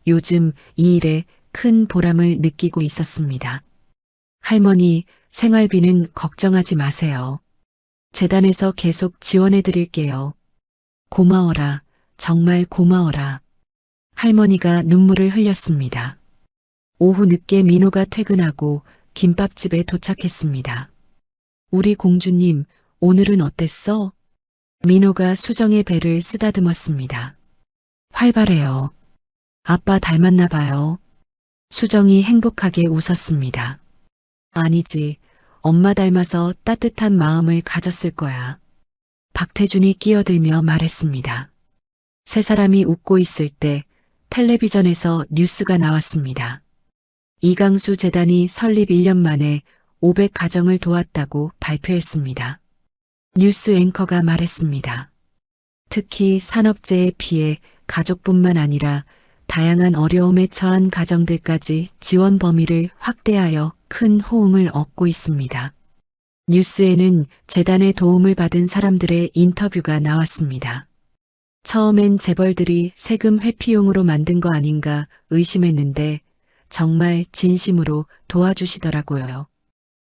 요즘 이 일에 큰 보람을 느끼고 있었습니다. 할머니, 생활비는 걱정하지 마세요. 재단에서 계속 지원해 드릴게요. 고마워라, 정말 고마워라. 할머니가 눈물을 흘렸습니다. 오후 늦게 민호가 퇴근하고 김밥집에 도착했습니다. 우리 공주님, 오늘은 어땠어? 민호가 수정의 배를 쓰다듬었습니다. 활발해요. 아빠 닮았나 봐요. 수정이 행복하게 웃었습니다. 아니지, 엄마 닮아서 따뜻한 마음을 가졌을 거야. 박태준이 끼어들며 말했습니다. 세 사람이 웃고 있을 때 텔레비전에서 뉴스가 나왔습니다. 이강수 재단이 설립 1년 만에 500가정을 도왔다고 발표했습니다. 뉴스 앵커가 말했습니다. 특히 산업재해 피해 가족뿐만 아니라 다양한 어려움에 처한 가정들까지 지원 범위를 확대하여 큰 호응을 얻고 있습니다. 뉴스에는 재단의 도움을 받은 사람들의 인터뷰가 나왔습니다. 처음엔 재벌들이 세금 회피용으로 만든 거 아닌가 의심했는데 정말 진심으로 도와주시더라고요.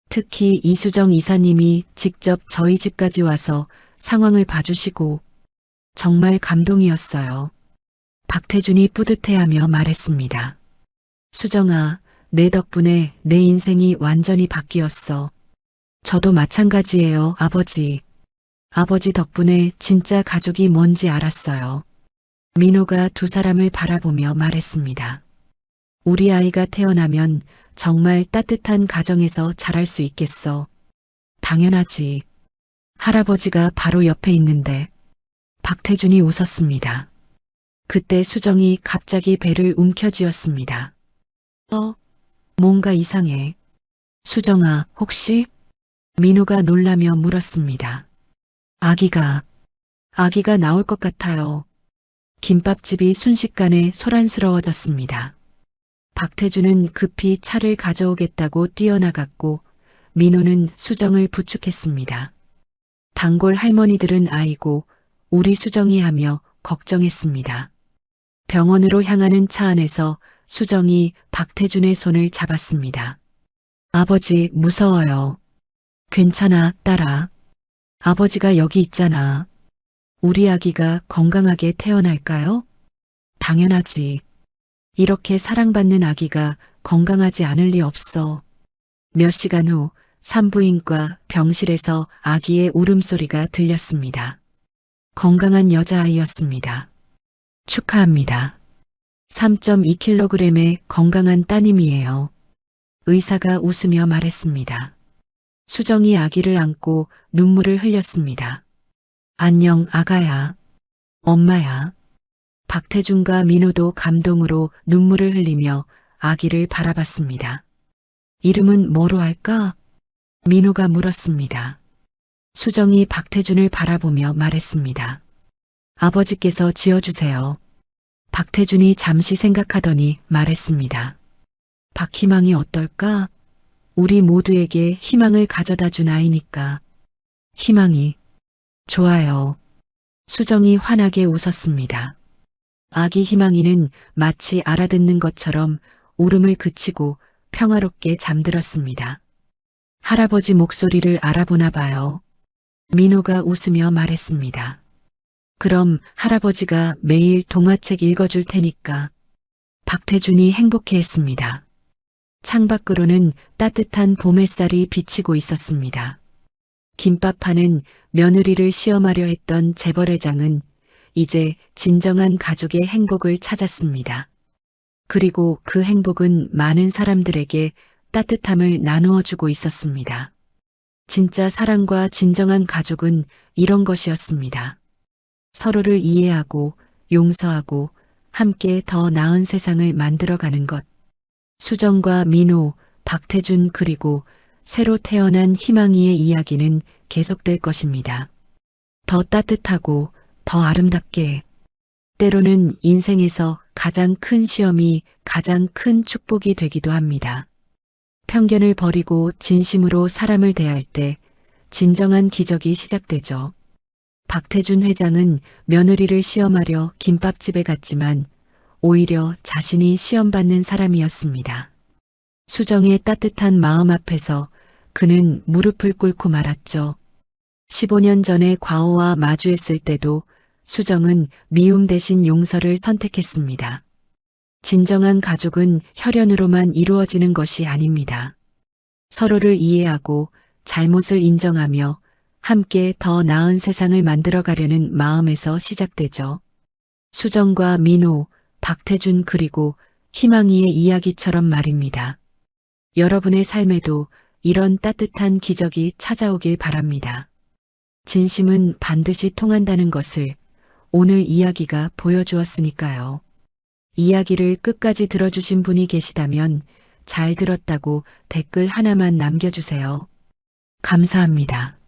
특히 이수정 이사님이 직접 저희 집까지 와서 상황을 봐주시고 정말 감동이었어요. 박태준이 뿌듯해하며 말했습니다. 수정아, 내 덕분에 내 인생이 완전히 바뀌었어. 저도 마찬가지예요, 아버지. 아버지 덕분에 진짜 가족이 뭔지 알았어요. 민호가 두 사람을 바라보며 말했습니다. 우리 아이가 태어나면 정말 따뜻한 가정에서 자랄 수 있겠어. 당연하지. 할아버지가 바로 옆에 있는데. 박태준이 웃었습니다. 그때 수정이 갑자기 배를 움켜쥐었습니다. 뭔가 이상해. 수정아, 혹시? 민호가 놀라며 물었습니다. 아기가 나올 것 같아요. 김밥집이 순식간에 소란스러워졌습니다. 박태준은 급히 차를 가져오겠다고 뛰어나갔고 민호는 수정을 부축했습니다. 단골 할머니들은 아이고 우리 수정이 하며 걱정했습니다. 병원으로 향하는 차 안에서 수정이 박태준의 손을 잡았습니다. 아버지 무서워요. 괜찮아, 딸아. 아버지가 여기 있잖아. 우리 아기가 건강하게 태어날까요? 당연하지. 이렇게 사랑받는 아기가 건강하지 않을 리 없어. 몇 시간 후 산부인과 병실에서 아기의 울음소리가 들렸습니다. 건강한 여자아이였습니다. 축하합니다. 3.2kg의 건강한 따님이에요. 의사가 웃으며 말했습니다. 수정이 아기를 안고 눈물을 흘렸습니다. 안녕, 아가야. 엄마야. 박태준과 민호도 감동으로 눈물을 흘리며 아기를 바라봤습니다. 이름은 뭐로 할까? 민호가 물었습니다. 수정이 박태준을 바라보며 말했습니다. 아버지께서 지어주세요. 박태준이 잠시 생각하더니 말했습니다. 박희망이 어떨까? 우리 모두에게 희망을 가져다 준 아이니까. 희망이. 좋아요. 수정이 환하게 웃었습니다. 아기 희망이는 마치 알아듣는 것처럼 울음을 그치고 평화롭게 잠들었습니다. 할아버지 목소리를 알아보나 봐요. 민호가 웃으며 말했습니다. 그럼 할아버지가 매일 동화책 읽어줄 테니까. 박태준이 행복해했습니다. 창밖으로는 따뜻한 봄 햇살이 비치고 있었습니다. 김밥 파는 며느리를 시험하려 했던 재벌회장은 이제 진정한 가족의 행복을 찾았습니다. 그리고 그 행복은 많은 사람들에게 따뜻함을 나누어 주고 있었습니다. 진짜 사랑과 진정한 가족은 이런 것이었습니다. 서로를 이해하고 용서하고 함께 더 나은 세상을 만들어가는 것. 수정과 민호, 박태준 그리고 새로 태어난 희망이의 이야기는 계속될 것입니다. 더 따뜻하고 더 아름답게. 때로는 인생에서 가장 큰 시험이 가장 큰 축복이 되기도 합니다. 편견을 버리고 진심으로 사람을 대할 때 진정한 기적이 시작되죠. 박태준 회장은 며느리를 시험하려 김밥집에 갔지만 오히려 자신이 시험받는 사람이었습니다. 수정의 따뜻한 마음 앞에서 그는 무릎을 꿇고 말았죠. 15년 전에 과오와 마주했을 때도 수정은 미움 대신 용서를 선택했습니다. 진정한 가족은 혈연으로만 이루어지는 것이 아닙니다. 서로를 이해하고 잘못을 인정하며 함께 더 나은 세상을 만들어가려는 마음에서 시작되죠. 수정과 민호, 박태준 그리고 희망이의 이야기처럼 말입니다. 여러분의 삶에도 이런 따뜻한 기적이 찾아오길 바랍니다. 진심은 반드시 통한다는 것을 오늘 이야기가 보여주었으니까요. 이야기를 끝까지 들어주신 분이 계시다면 잘 들었다고 댓글 하나만 남겨주세요. 감사합니다.